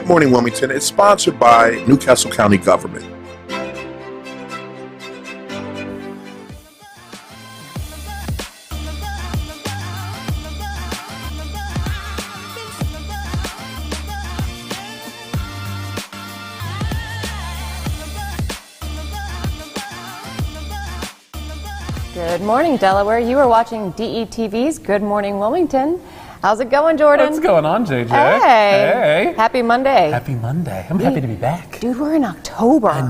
Good Morning Wilmington is sponsored by Newcastle County Government. Good morning, Delaware. You are watching DETV's Good Morning Wilmington. How's it going, Jordan? What's going on, JJ? Hey. Happy Monday. Happy Monday. I'm happy to be back. Dude, we're in October. I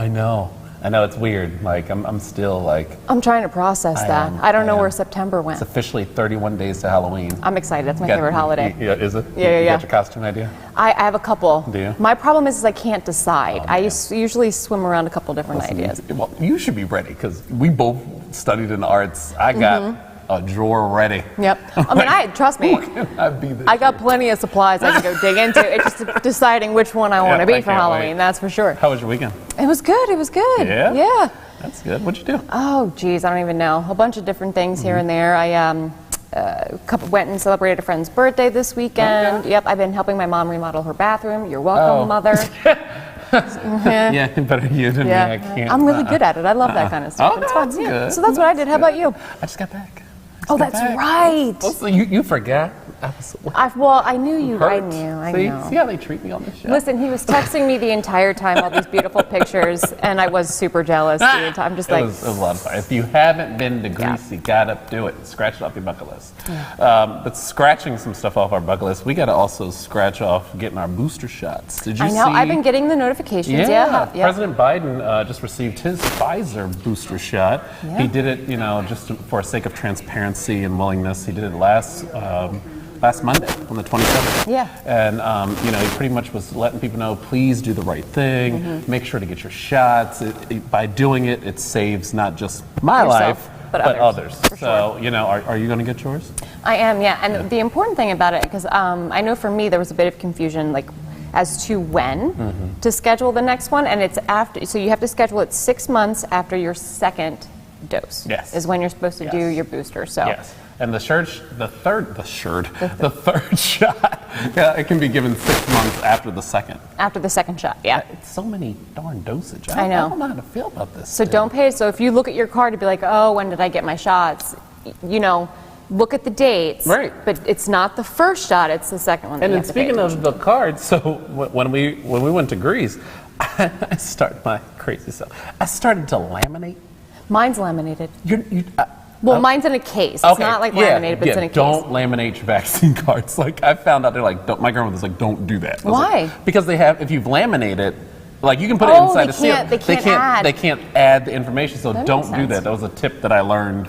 know. It's weird. Like, I'm still like... I'm trying to process that. I don't know where September went. It's officially 31 days to Halloween. I'm excited. That's my favorite holiday. Yeah, is it? Yeah. You got your costume idea? I have a couple. Do you? My problem is I can't decide. Oh, I usually swim around a couple different ideas. Well, you should be ready because we both studied in arts. I got a drawer ready. Yep. I mean, trust me, I got plenty of supplies I can go dig into. It's just deciding which one I want to be for Halloween, that's for sure. How was your weekend? It was good. Yeah? Yeah. That's good. What'd you do? Oh, geez, I don't even know. A bunch of different things here and there. I went and celebrated a friend's birthday this weekend. Okay. Yep, I've been helping my mom remodel her bathroom. You're welcome, Mother. Yeah, better you than me. I can't. I'm really good at it. I love that kind of stuff. Oh, it's fun. that's Yeah. good. So that's what I did. How about you? I just got back. Oh, that's right. Oh, so you forgot? I knew you. Hurt. I knew. See how they treat me on this show? Listen, he was texting me the entire time, all these beautiful pictures, and I was super jealous the entire time. I'm just like... It was a lot of fun. If you haven't been to Greece, you gotta do it. Scratch it off your bucket list. Yeah. But scratching some stuff off our bucket list, we gotta also scratch off getting our booster shots. Did you see? I know, I've been getting the notifications. Yeah. President Biden just received his Pfizer booster shot. Yeah. He did it, just for sake of transparency and willingness. He did it last Monday on the 27th. Yeah. And, he pretty much was letting people know, please do the right thing. Make sure to get your shots. By doing it, it saves not just my life, but others. So, are you going to get yours? I am, yeah. And the important thing about it, because I know for me there was a bit of confusion, like, as to when to schedule the next one. And it's after, so you have to schedule it 6 months after your second dose. Yes. Is when you're supposed to do your booster. So. Yes. And the third shot, it can be given 6 months after the second. After the second shot, yeah. It's so many darn dosage. I know. I don't know how to feel about this. So don't pay. So if you look at your card to be like, oh, when did I get my shots? Look at the dates. Right. But it's not the first shot; it's the second one. And then speaking of the cards, so when we went to Greece, I started my crazy self. I started to laminate. Mine's laminated. Well, mine's in a case. It's not like laminated, but it's in a case. Don't laminate your vaccine cards. Like, I found out, they're like, my grandmother's like, don't do that. Why? Like, because if you've laminated, like, you can put it inside a seal. They can't add the information, so that don't do that. That was a tip that I learned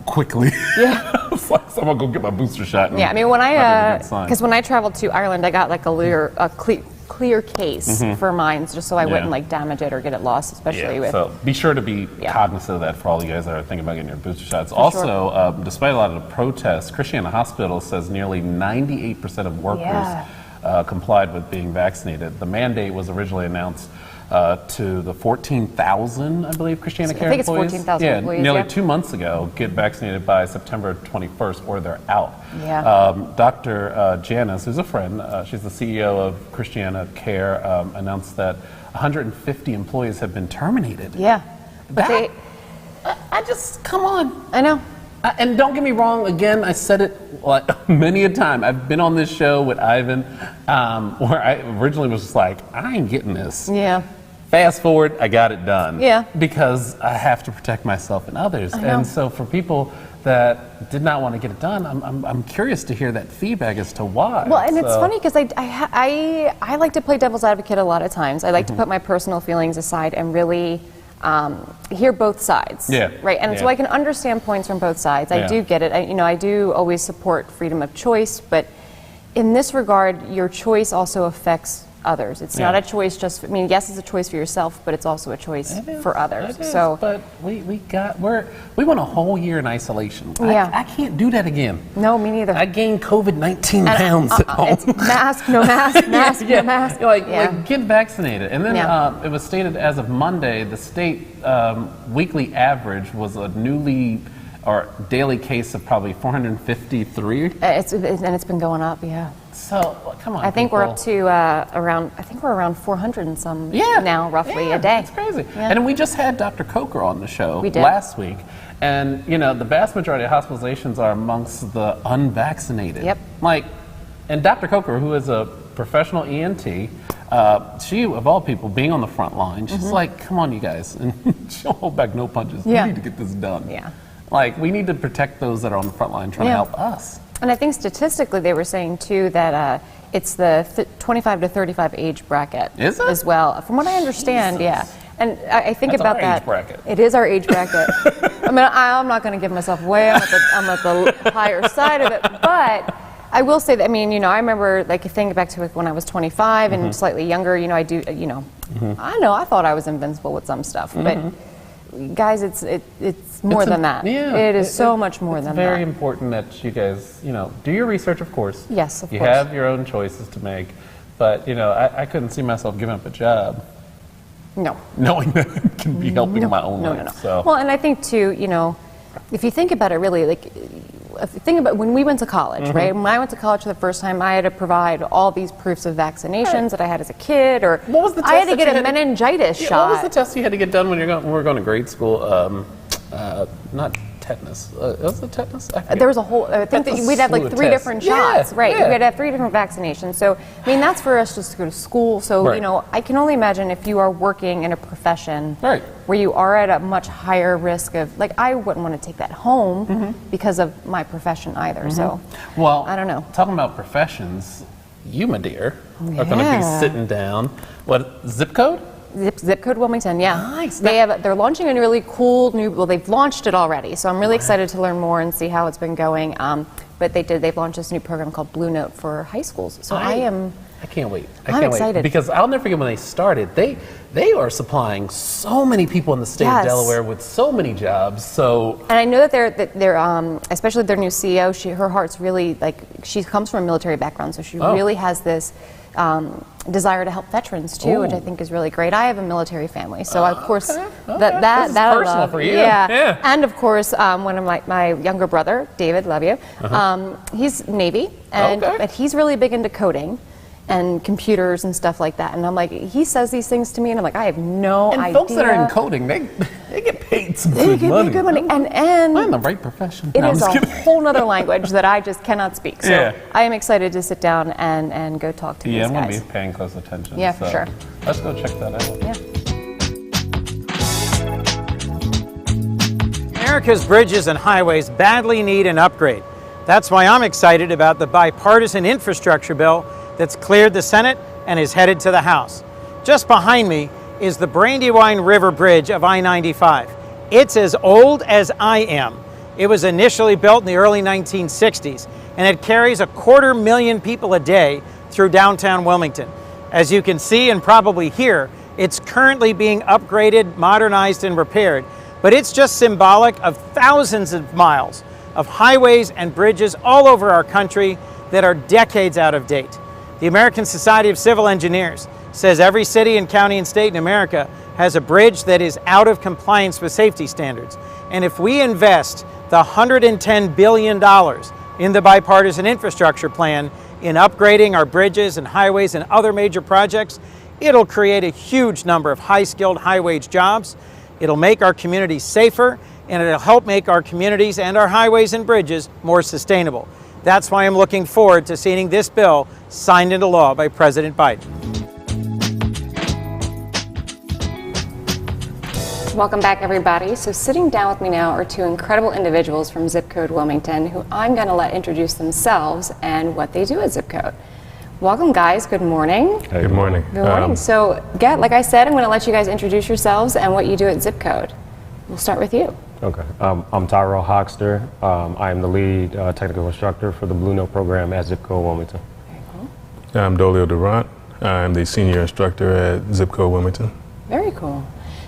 quickly. Yeah. It's like, so I'm going to go get my booster shot. Yeah, I mean, because when I traveled to Ireland, I got like a clear case for mine, just so I wouldn't like damage it or get it lost, especially with. So be sure to be cognizant of that for all you guys that are thinking about getting your booster shots. Also, despite a lot of the protests, Christiana Hospital says nearly 98% of workers complied with being vaccinated. The mandate was originally announced to the 14,000, I believe, Christiana Care employees. I think it's 14,000 employees, nearly 2 months ago, get vaccinated by September 21st, or they're out. Yeah. Dr. Janice, who's a friend, she's the CEO of Christiana Care, announced that 150 employees have been terminated. Yeah. But I just, come on. I know. And don't get me wrong, again, I said it many a time. I've been on this show with Ivan, where I originally was just like, I ain't getting this. Yeah. Fast forward, I got it done. Yeah. Because I have to protect myself and others. And so for people that did not want to get it done, I'm curious to hear that feedback as to why. Well, and it's funny because I like to play devil's advocate a lot of times. I like to put my personal feelings aside and really hear both sides. Yeah. Right. And so I can understand points from both sides. I do get it. I do always support freedom of choice, but in this regard, your choice also affects others. It's not a choice just for, yes, it's a choice for yourself, but it's also a choice for others. So, but we went a whole year in isolation. Yeah. I can't do that again. No, me neither. I gained COVID-19 pounds at home. It's mask, no mask, mask, no mask. Like get vaccinated. And then it was stated as of Monday, the state weekly average was a newly our daily case of probably 453. And it's been going up, yeah. So come on. I think people. we're up to around 400 and some now, roughly a day. It's crazy. Yeah. And we just had Dr. Coker on the show We did. last week, and the vast majority of hospitalizations are amongst the unvaccinated. Yep. And Dr. Coker, who is a professional ENT, she, of all people, being on the front line, she's like, come on, you guys. And she'll hold back no punches. Yeah. We need to get this done. Yeah. We need to protect those that are on the front line trying to help us. And I think statistically they were saying, too, that it's the 25 to 35 age bracket. Is it? As well. From what I understand, Jesus. yeah. And I think That's about our that. age bracket. It is our age bracket. I mean, I'm not going to give myself away. I'm at the higher side of it. But I will say that, I mean, I remember, if you think back to when I was 25 and slightly younger, I do, I thought I was invincible with some stuff. But guys, it's more than that. Yeah, it is so much more than that. It's very important that you guys, do your research, of course. Yes, of course. You have your own choices to make, but I couldn't see myself giving up a job. No. Knowing that it can be helping my own life. No. So. Well, and I think too, if you think about it, really, think about when we went to college, right? When I went to college for the first time, I had to provide all these proofs of vaccinations that I had as a kid, or What was the test I had to that get you a had to- meningitis shot. What was the test you had to get done when we were going to grade school? Not tetanus. Was it tetanus? I forget. There was a whole. I think that That's a we'd have slew of 3 tests. different Yeah, shots, right? yeah. We'd have 3 different vaccinations. So, I mean, that's for us just to go to school. So, Right. I can only imagine if you are working in a profession Right. where you are at a much higher risk of, I wouldn't want to take that home because of my profession either. So, Well, I don't know. Talking about professions, you, my dear, are going to be Yeah. sitting down. What, zip code? Zip Code Wilmington, yeah. Nice. They're launching a really cool they've launched it already, so I'm really excited to learn more and see how it's been going. But they've launched this new program called Blue Note for high schools. So I can't wait. I'm excited. Wait. Because I'll never forget when they started. They are supplying so many people in the state Yes. of Delaware with so many jobs. So And I know that they're especially their new CEO, her heart's really, she comes from a military background, so she really has this desire to help veterans too, which I think is really great. I have a military family, so of course Okay. that This is I personal love. for you. Yeah. Yeah. And of course, one of my younger brother, David, love you. He's Navy, but he's really big into coding and computers and stuff like that. And I'm like, he says these things to me, and I'm like, I have no idea. and folks that are in coding, they get paid some They good get money. good money, and I'm in the right profession. it No, I'm is just a kidding. whole nother language that I just cannot speak. So Yeah. I am excited to sit down and go talk to Yeah, these I'm going guys. to be paying close attention. Yeah, for so sure. Let's go check that out. Yeah. America's bridges and highways badly need an upgrade. That's why I'm excited about the bipartisan infrastructure bill that's cleared the Senate and is headed to the House. Just behind me is the Brandywine River Bridge of I-95. It's as old as I am. It was initially built in the early 1960s, and it carries 250,000 people a day through downtown Wilmington. As you can see and probably hear, it's currently being upgraded, modernized, and repaired, but it's just symbolic of thousands of miles of highways and bridges all over our country that are decades out of date. The American Society of Civil Engineers says every city and county and state in America has a bridge that is out of compliance with safety standards. And if we invest the $110 billion in the bipartisan infrastructure plan in upgrading our bridges and highways and other major projects, it'll create a huge number of high-skilled, high-wage jobs. It'll make our communities safer, and it'll help make our communities and our highways and bridges more sustainable. That's why I'm looking forward to seeing this bill signed into law by President Biden. Welcome back, everybody. So sitting down with me now are 2 incredible individuals from Zip Code Wilmington who I'm going to let introduce themselves and what they do at Zip Code. Welcome, guys. Good morning. Hey, good morning. Good morning. So, like I said, I'm going to let you guys introduce yourselves and what you do at Zip Code. We'll start with you. Okay. I'm Tyrell Hoxter. I am the lead technical instructor for the Blue Note program at Zip Code Wilmington. Very cool. I'm Dolio Durant. I'm the senior instructor at Zip Code Wilmington. Very cool.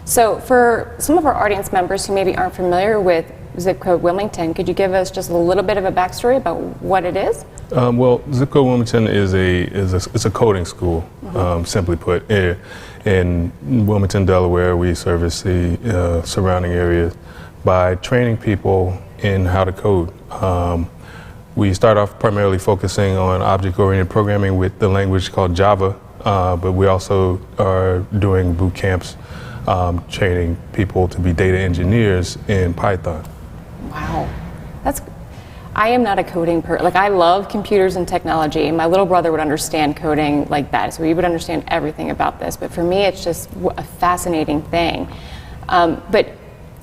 So for some of our audience members who maybe aren't familiar with Zip Code Wilmington, could you give us just a little bit of a backstory about what it is? Well, Zip Code Wilmington is a coding school, simply put. In Wilmington, Delaware, we service the surrounding areas by training people in how to code. We start off primarily focusing on object-oriented programming with the language called Java, but we also are doing boot camps, training people to be data engineers in Python. Wow. I am not a coding person. Like, I love computers and technology. My little brother would understand coding like that, so he would understand everything about this. But for me, it's just a fascinating thing. But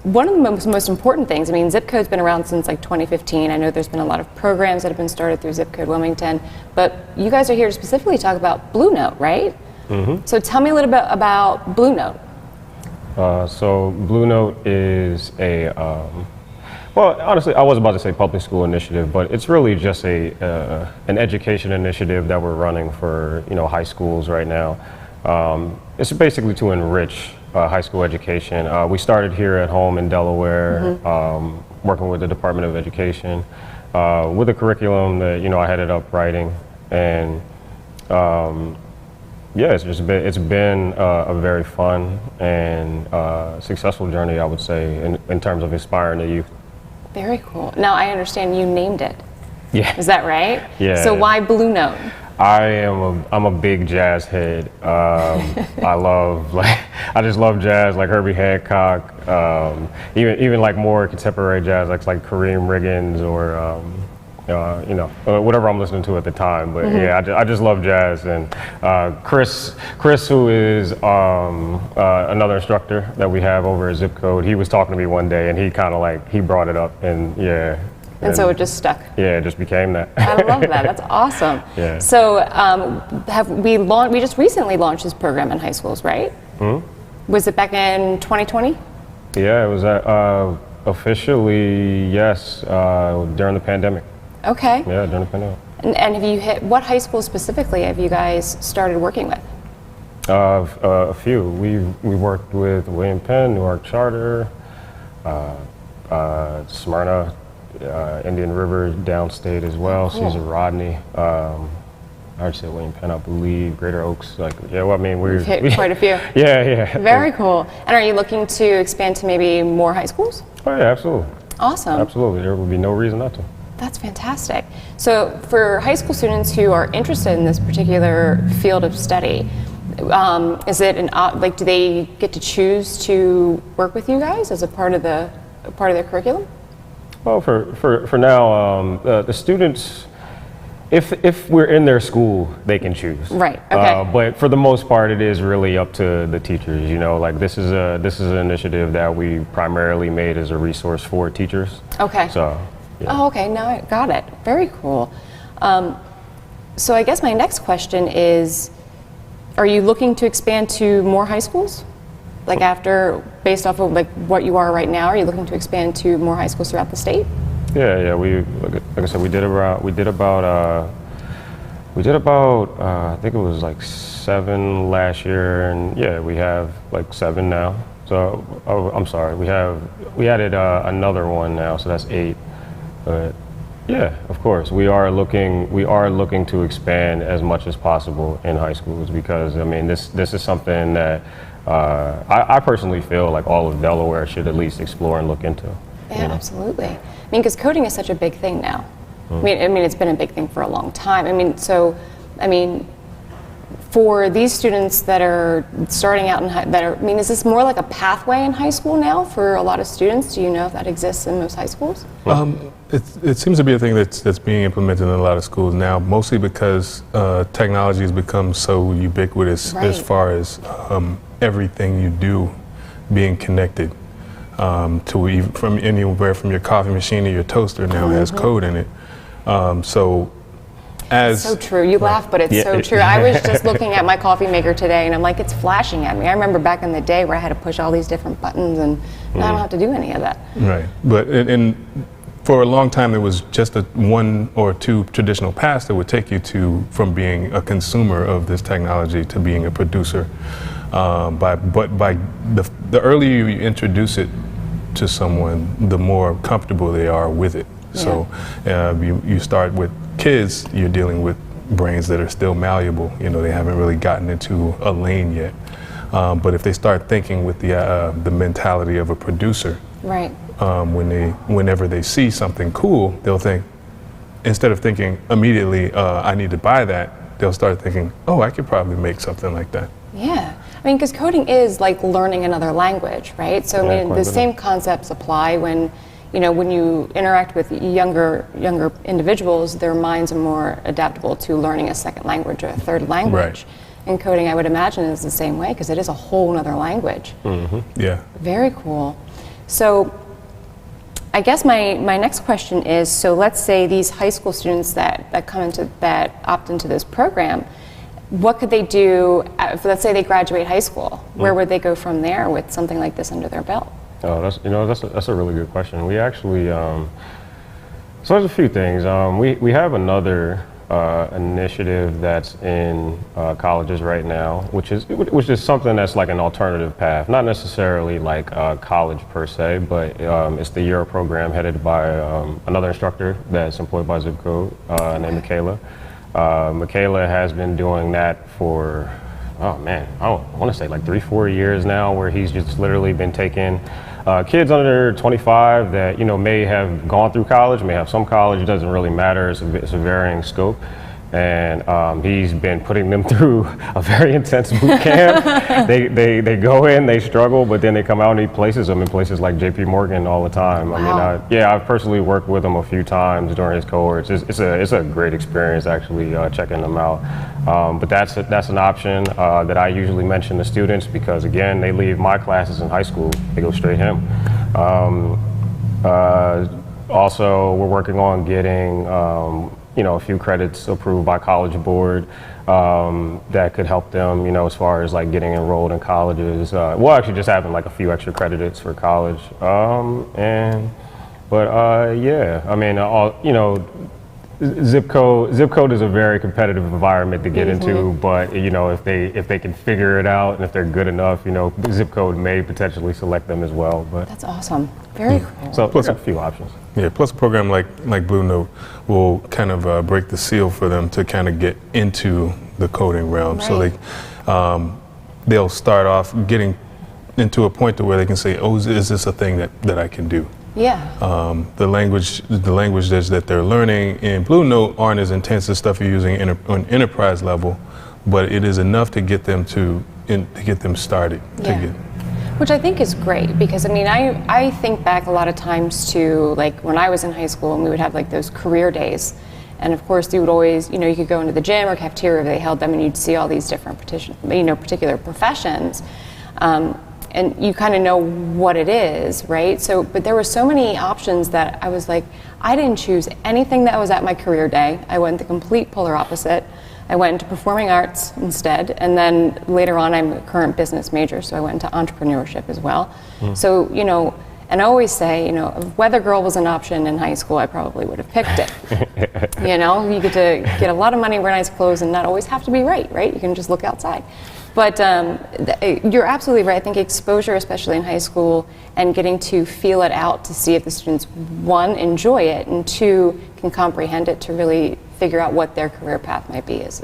one of the most important things, I mean, Zip Code's been around since like 2015. I know there's been a lot of programs that have been started through Zip Code Wilmington, but you guys are here to specifically talk about Blue Note, right? Mm-hmm. So tell me a little bit about Blue Note. So Blue Note is a, well, honestly, I was about to say public school initiative, but it's really just an education initiative that we're running for, high schools right now. It's basically to enrich high school education. We started here at home in Delaware, working with the Department of Education, with a curriculum that I headed up writing, and yeah, it's been a very fun and successful journey, I would say, in terms of inspiring the youth. Very cool. Now I understand you named it. Yeah. Is that right? Yeah. So why Blue Note? I'm a big jazz head. I just love jazz, like Herbie Hancock. Even like more contemporary jazz, like Kareem Riggins or whatever I'm listening to at the time. But yeah, I just love jazz. And Chris, who is another instructor that we have over at Zip Code, he was talking to me one day, and he kind of he brought it up, and yeah. And so it just stuck. Yeah, it just became that. I love that. That's awesome. Yeah. So we just recently launched this program in high schools, right? Mm-hmm. Was it back in 2020? Yeah, it was officially, yes, during the pandemic. Okay. Yeah, during the pandemic. And have you what high schools specifically have you guys started working with? A few. We worked with William Penn, Newark Charter, Smyrna, Indian River downstate as well. Cool. Cesar Rodney. I already said William Penn, I believe. Greater Oaks. We've hit quite a few. Yeah. Very cool. And are you looking to expand to maybe more high schools? Oh yeah, absolutely. Awesome. Absolutely. There would be no reason not to. That's fantastic. So for high school students who are interested in this particular field of study, is it do they get to choose to work with you guys as a part of their curriculum? Well, for now, the students, if we're in their school, they can choose. Right. Okay. But for the most part, it is really up to the teachers. This is an initiative that we primarily made as a resource for teachers. Okay. So. Yeah. Oh, okay. Now I got it. Very cool. So I guess my next question is, are you looking to expand to more high schools? Based off of what you are right now, are you looking to expand to more high schools throughout the state? Yeah. Like I said, we did about I think it was 7 last year, and yeah, we have 7 now. So I'm sorry, we added another one now, so that's 8. But yeah, of course, we are looking to expand as much as possible in high schools, because I mean this is something that I personally feel like all of Delaware should at least explore and look into. Yeah, absolutely. I mean, because coding is such a big thing now. Mm-hmm. I mean, it's been a big thing for a long time. I mean, for these students that are starting out is this more like a pathway in high school now for a lot of students? Do you know if that exists in most high schools? It seems to be a thing that's being implemented in a lot of schools now, mostly because technology has become so ubiquitous, right, as far as everything you do being connected from anywhere, from your coffee machine to your toaster now has code in it. It's so true. You laugh, but it's so true. I was just looking at my coffee maker today, and I'm like, it's flashing at me. I remember back in the day where I had to push all these different buttons, and now I don't have to do any of that. Right. But for a long time, there was just 1 or 2 traditional paths that would take you from being a consumer of this technology to being a producer. But by the earlier you introduce it to someone, the more comfortable they are with it. Yeah. So you start with kids, you're dealing with brains that are still malleable. They haven't really gotten into a lane yet. But if they start thinking with the mentality of a producer, right, whenever they see something cool, they'll think, instead of thinking immediately, I need to buy that, they'll start thinking, oh, I could probably make something like that. Yeah. I mean, because coding is like learning another language, right? So I mean, the same concepts apply when, when you interact with younger individuals, their minds are more adaptable to learning a second language or a third language. Right. And coding, I would imagine, is the same way because it is a whole other language. Mm-hmm. Yeah. Very cool. So I guess my next question is, so let's say these high school students that opt into this program, what could they do, let's say they graduate high school, where would they go from there with something like this under their belt? Oh, that's a really good question. We actually, so there's a few things. We have another initiative that's in colleges right now, which is something that's like an alternative path, not necessarily like college per se, but it's the Euro program headed by another instructor that's employed by Zip Code named Michaela. Michaela has been doing that for, oh man, I want to say like 3-4 years now, where he's just literally been taking kids under 25 that may have gone through college, may have some college, it doesn't really matter, it's a varying scope. And he's been putting them through a very intense boot camp. they go in, they struggle, but then they come out and he places them in places like JP Morgan all the time. Wow. I mean, I've personally worked with him a few times during his cohorts. It's a great experience actually checking them out. But that's an option that I usually mention to students because again, they leave my classes in high school, they go straight him. Also, we're working on getting a few credits approved by College Board that could help them, as far as like getting enrolled in colleges. We'll actually just having like a few extra credits for college. Yeah, I mean, Zip Code is a very competitive environment to get into, but if they can figure it out and if they're good enough, Zip Code may potentially select them as well. But that's awesome. Very cool. So plus a few options. Yeah, plus a program like Blue Note will kind of break the seal for them to kind of get into the coding realm. Right. So they'll start off getting into a point to where they can say, oh, is this a thing that I can do? Yeah. The languages that they're learning in Blue Note aren't as intense as stuff you're using on enterprise level, but it is enough to get them to get them started. Yeah. Which I think is great because I mean I think back a lot of times to like when I was in high school and we would have like those career days, and of course you would always you could go into the gym or cafeteria if they held them and you'd see all these different particular professions. And you kind of know what it is, right? So, but there were so many options that I was like, I didn't choose anything that was at my career day. I went the complete polar opposite. I went into performing arts instead, and then later on I'm a current business major, so I went into entrepreneurship as well. So, and I always say, if Weather Girl was an option in high school, I probably would have picked it. You get to get a lot of money, wear nice clothes, and not always have to be right? You can just look outside. But you're absolutely right. I think exposure, especially in high school, and getting to feel it out to see if the students, one, enjoy it, and two, can comprehend it to really figure out what their career path might be is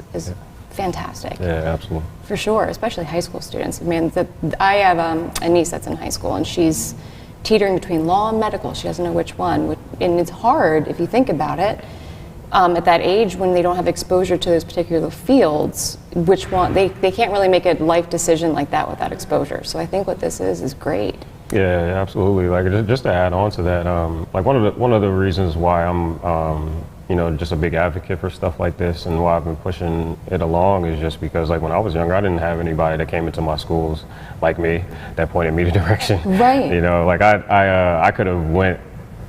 fantastic. Yeah, absolutely. For sure, especially high school students. I mean, I have a niece that's in high school, and she's teetering between law and medical. She doesn't know which one. And it's hard, if you think about it, at that age when they don't have exposure to those particular fields, which one, they can't really make a life decision like that without exposure. So I think what this is great. Yeah, absolutely. Like just to add on to that, like one of the reasons why I'm just a big advocate for stuff like this and why I've been pushing it along is just because like when I was younger, I didn't have anybody that came into my schools like me that pointed me to direction. Right. Like I could have went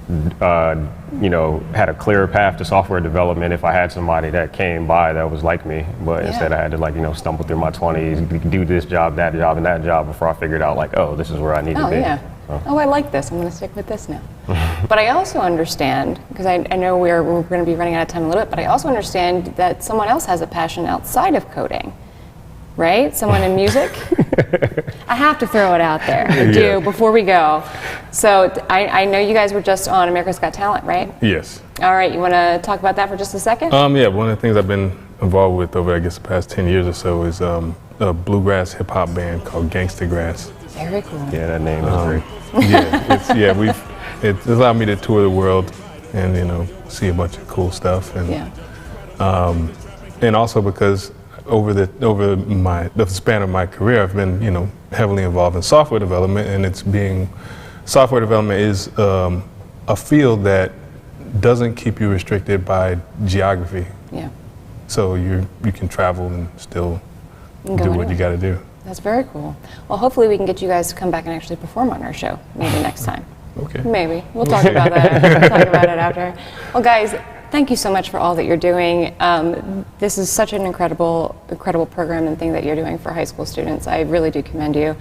had a clearer path to software development if I had somebody that came by that was like me, but instead I had to stumble through my 20s, do this job, that job, and that job before I figured out this is where I need to be. Yeah. So. Oh, I like this. I'm going to stick with this now. But I also understand, because I know we're going to be running out of time a little bit, but I also understand that someone else has a passion outside of coding. Right? Someone in music? I have to throw it out there. I do, before we go. So I know you guys were just on America's Got Talent, right? Yes. All right, you want to talk about that for just a second? Yeah, one of the things I've been involved with over, I guess, the past 10 years or so is a bluegrass hip-hop band called Gangsta Grass. Very cool. Yeah, that name is great. Yeah, it allowed me to tour the world and, you know, see a bunch of cool stuff. And, and also because over the span of my career, I've been, you know, heavily involved in software development, and software development is a field that doesn't keep you restricted by geography. Yeah. So you can travel and still do what you got to do. That's very cool. Well, hopefully we can get you guys to come back and actually perform on our show maybe next time. Okay. Maybe. We'll talk about that. We'll talk about it after. Well, guys, thank you so much for all that you're doing. This is such an incredible program and thing that you're doing for high school students. I really do commend you.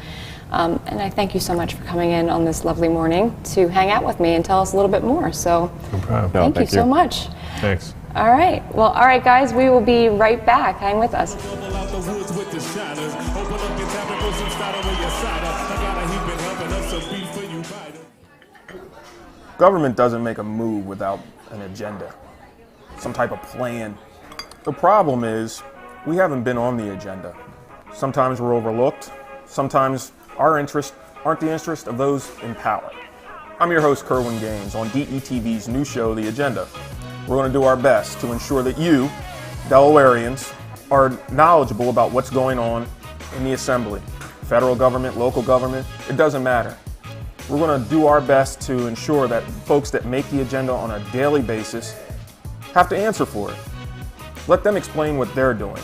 And I thank you so much for coming in on this lovely morning to hang out with me and tell us a little bit more. So no problem. Thank you so much. Thanks. All right. Well, all right, guys, we will be right back. Hang with us. Government doesn't make a move without an agenda, some type of plan. The problem is we haven't been on the agenda. Sometimes we're overlooked. Sometimes our interests aren't the interest of those in power. I'm your host, Kerwin Gaines, on DETV's new show, The Agenda. We're going to do our best to ensure that you, Delawareans, are knowledgeable about what's going on in the Assembly. Federal government, local government, it doesn't matter. We're going to do our best to ensure that folks that make the agenda on a daily basis have to answer for it. Let them explain what they're doing.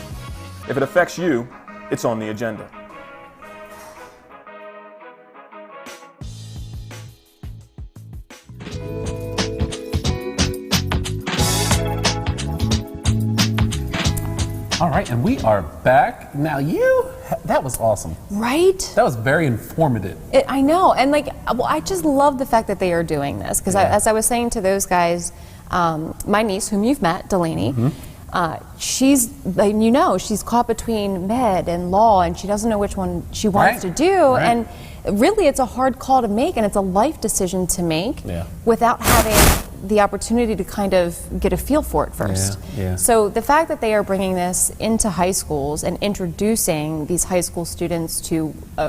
If it affects you, it's on the agenda. All right, and we are back. Now that was awesome. Right? That was very informative. I know, and I just love the fact that they are doing this, because as I was saying to those guys, my niece, whom you've met, Delaney, she's, she's caught between med and law, and she doesn't know which one she wants to do, and really it's a hard call to make, and it's a life decision to make without having the opportunity to kind of get a feel for it first. So the fact that they are bringing this into high schools and introducing these high school students to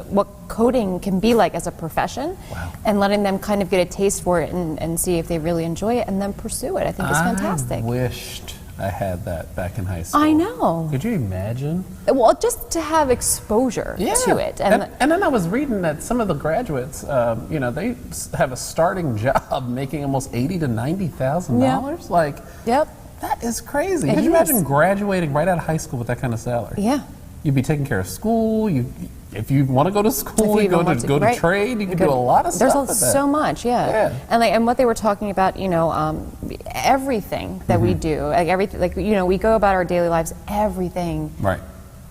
what coding can be like as a profession, and letting them kind of get a taste for it and see if they really enjoy it and then pursue it, I think is fantastic. I wished I had that back in high school. I know. Could you imagine? Well, just to have exposure to it. And then I was reading that some of the graduates, they have a starting job making almost $80,000 to $90,000. Like, that is crazy. Could you imagine graduating right out of high school with that kind of salary? Yeah. You'd be taking care of school. If you want to go to school, you go to trade. You can do a lot of stuff. There's so much, and what they were talking about, everything that we do, we go about our daily lives. Everything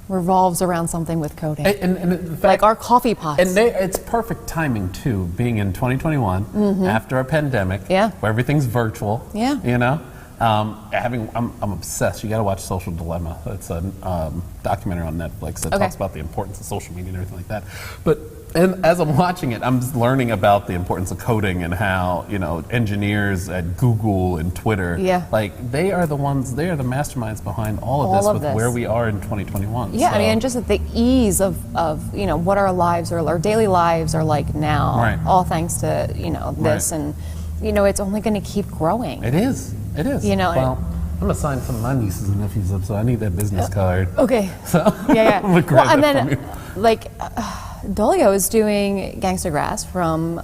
revolves around something with coding, and in fact, like our coffee pots. And it's perfect timing too, being in 2021 after a pandemic, where everything's virtual. I'm obsessed. You got to watch Social Dilemma. It's a documentary on Netflix that talks about the importance of social media and everything like that. And as I'm watching it, I'm just learning about the importance of coding and how engineers at Google and Twitter, they are the masterminds behind all of this where we are in 2021. Yeah, so. And just the ease of what our lives our daily lives are like now, all thanks to this, and it's only going to keep growing. It is. Well, I'm gonna sign some of my nieces and nephews up, so I need that business card. Okay. So I'm well, and then Dolio is doing Gangsta Grass from.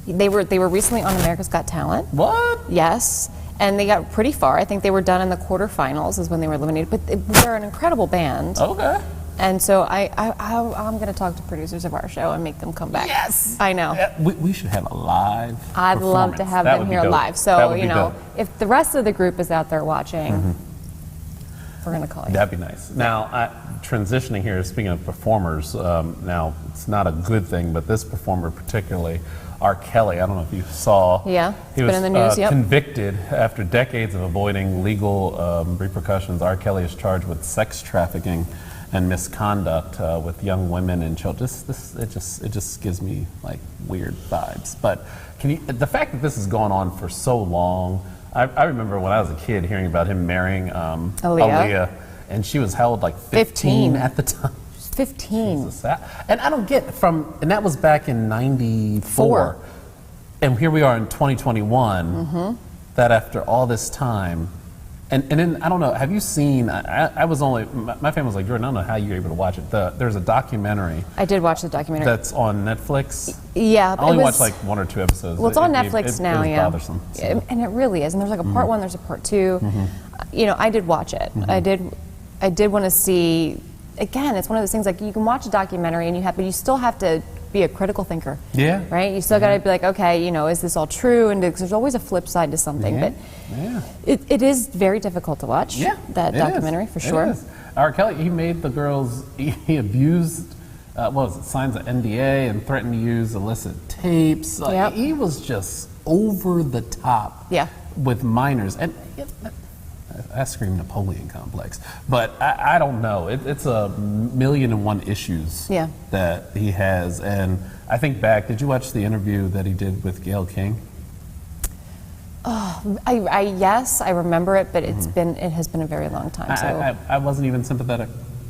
They were recently on America's Got Talent. What? Yes, and they got pretty far. I think they were done in the quarterfinals is when they were eliminated. But they're an incredible band. Okay. And so I'm going to talk to producers of our show and make them come back. Yes, I know. We should have a live. I'd love to have them here live. So if the rest of the group is out there watching, we're going to call you. That'd be nice. Now, transitioning here, speaking of performers, now it's not a good thing, but this performer particularly, R. Kelly, I don't know if you saw. Yeah, he was been in the news. Convicted after decades of avoiding legal repercussions. R. Kelly is charged with sex trafficking and misconduct with young women and children. It just gives me like weird vibes. But the fact that this has gone on for so long, I remember when I was a kid hearing about him marrying Aaliyah, and she was held like 15 at the time. 15. And I don't get and that was back in '94. And here we are in 2021, that after all this time, and then, I don't know, have you seen, I was only, my family was like, Jordan, I don't know how you were able to watch it. There's a documentary. I did watch the documentary. That's on Netflix. Yeah. I only watched like 1 or 2 episodes. Well, it's on Netflix now, it was yeah. bothersome. So. And it really is. And there's like a part 1, there's a part 2. You know, I did watch it. I did want to see, again, it's one of those things like you can watch a documentary and but you still have to be a critical thinker. Yeah. Right? You still got to be like, okay, you know, is this all true? And there's always a flip side to something. But it is very difficult to watch, that documentary, for sure. R. Kelly, he made the girls, he abused, signs an NDA and threatened to use illicit tapes. He was just over the top with minors. And I scream Napoleon complex, but I don't know. It's a 1,000,001 issues that he has, and I think back. Did you watch the interview that he did with Gayle King? Oh, yes, I remember it, but it has been a very long time. So I wasn't even sympathetic.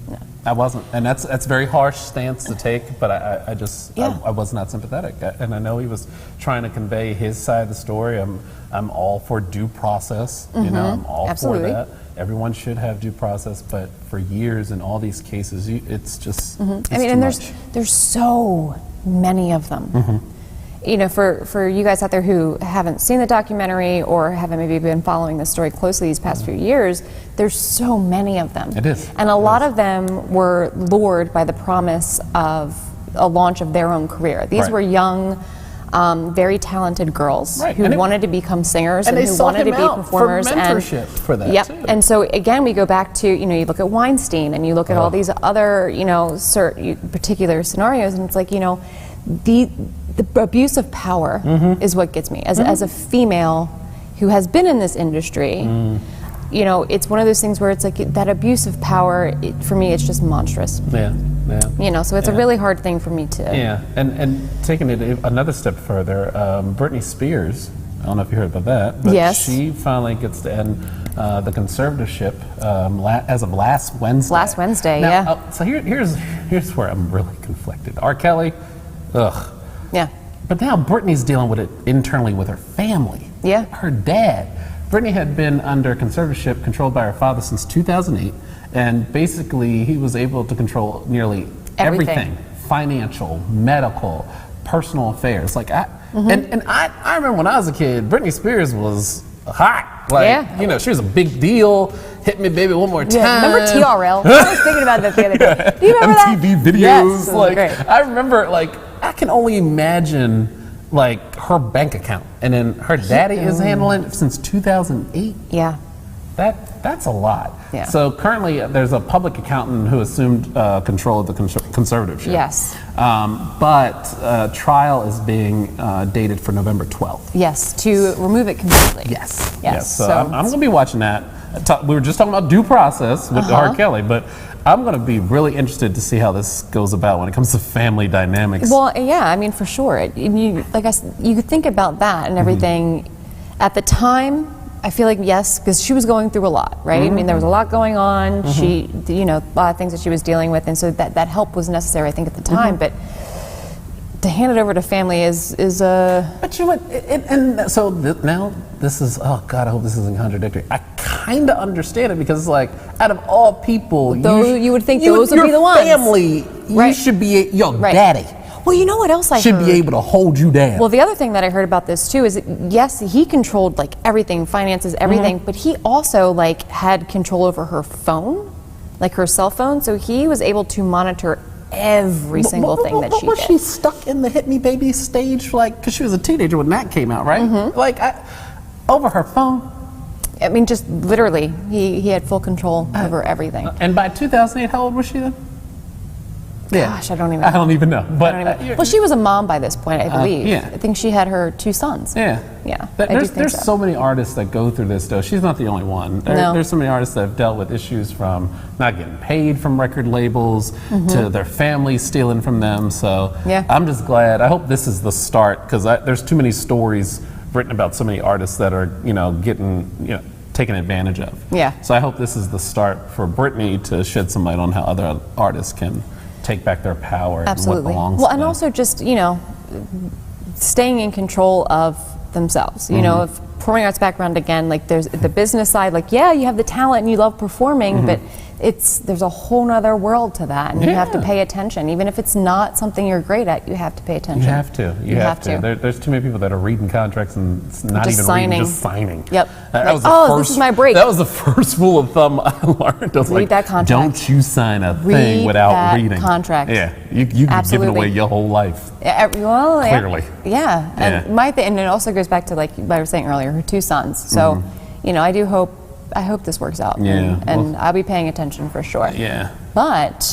No. I wasn't, and that's a very harsh stance to take. But I was not sympathetic, and I know he was trying to convey his side of the story. I'm all for due process. You know, I'm all for that. Everyone should have due process, but for years in all these cases, it's just. It's I mean, and there's so many of them. You know, for you guys out there who haven't seen the documentary or haven't maybe been following the story closely these past few years, there's so many of them. It is. And a lot of them were lured by the promise of a launch of their own career. These were young, very talented girls who wanted to become singers and who wanted to be performers. For mentorship for that too. And so again, we go back to, you know, you look at Weinstein and you look at all these other, you know, particular scenarios, and it's like, you know, the abuse of power is what gets me. As a female who has been in this industry, you know, it's one of those things where it's like that abuse of power, for me, it's just monstrous. You know, so it's a really hard thing for me to... and taking it another step further, Britney Spears, I don't know if you heard about that, but she finally gets to end the conservatorship as of last Wednesday. Last Wednesday, now, so here's where I'm really conflicted. R. Kelly, ugh. Yeah. But now Britney's dealing with it internally with her family. Yeah. Her dad. Britney had been under conservatorship controlled by her father since 2008, and basically he was able to control nearly everything. Financial, medical, personal affairs. Like I remember when I was a kid, Britney Spears was hot. Like, you know, she was a big deal. Hit me, baby, one more time. Remember TRL? I was thinking about that the other day. Do you remember MTV that? videos. Yes, like great. I remember, like I can only imagine like her bank account, and then her daddy is handling it since 2008. Yeah. That's a lot. Yeah. So currently there's a public accountant who assumed control of the conservatorship. Yes. But trial is being dated for November 12th. Yes, to remove it completely. Yes. So I'm going to be watching that. We were just talking about due process with R. Kelly, but I'm going to be really interested to see how this goes about when it comes to family dynamics. Well, yeah, I mean, for sure. You could think about that and everything. At the time, I feel like, yes, because she was going through a lot, right? I mean, there was a lot going on. She, you know, a lot of things that she was dealing with, and so that help was necessary, I think, at the time. But to hand it over to family is But you know what? So now this is, oh God, I hope this isn't contradictory. I kind of understand it because it's like, out of all people, you would think those would be the ones. Your family, you should be your daddy. Well, you know what else I should heard? be able to hold you down. Well, the other thing that I heard about this too is that, yes, he controlled like everything, finances, everything, but he also like had control over her phone, like her cell phone. So he was able to monitor every single thing that she did. Was she stuck in the Hit Me Baby stage, like, because she was a teenager when that came out, right? Like, over her phone? I mean, just literally, he had full control over everything. And by 2008, how old was she then? Gosh, I don't even know. But well, she was a mom by this point, I believe. Yeah. I think she had her 2 sons. Yeah. There's so many artists that go through this, though. She's not the only one. There's so many artists that have dealt with issues from not getting paid from record labels to their families stealing from them. So I'm just glad. I hope this is the start, because there's too many stories written about so many artists that are, getting, taken advantage of. Yeah. So I hope this is the start for Britney to shed some light on how other artists can take back their power and what belongs to them. And also just, staying in control of themselves. You know, if performing arts background again, like there's the business side, like yeah, you have the talent and you love performing, but there's a whole nother world to that, and you have to pay attention. Even if it's not something you're great at, you have to pay attention. You have to. You have to. There's too many people that are reading contracts and not Just even signing. reading, just signing. Yep. That was the this is my break. That was the first rule of thumb I learned. I was Read like, that contract. don't you sign a thing Read without that reading. contract. Yeah, you've given Absolutely. away your whole life. Well, Clearly. Yeah. And and it also goes back to like I was saying earlier, her 2 sons. So, you know, I hope this works out. Yeah. And I'll be paying attention for sure. Yeah. But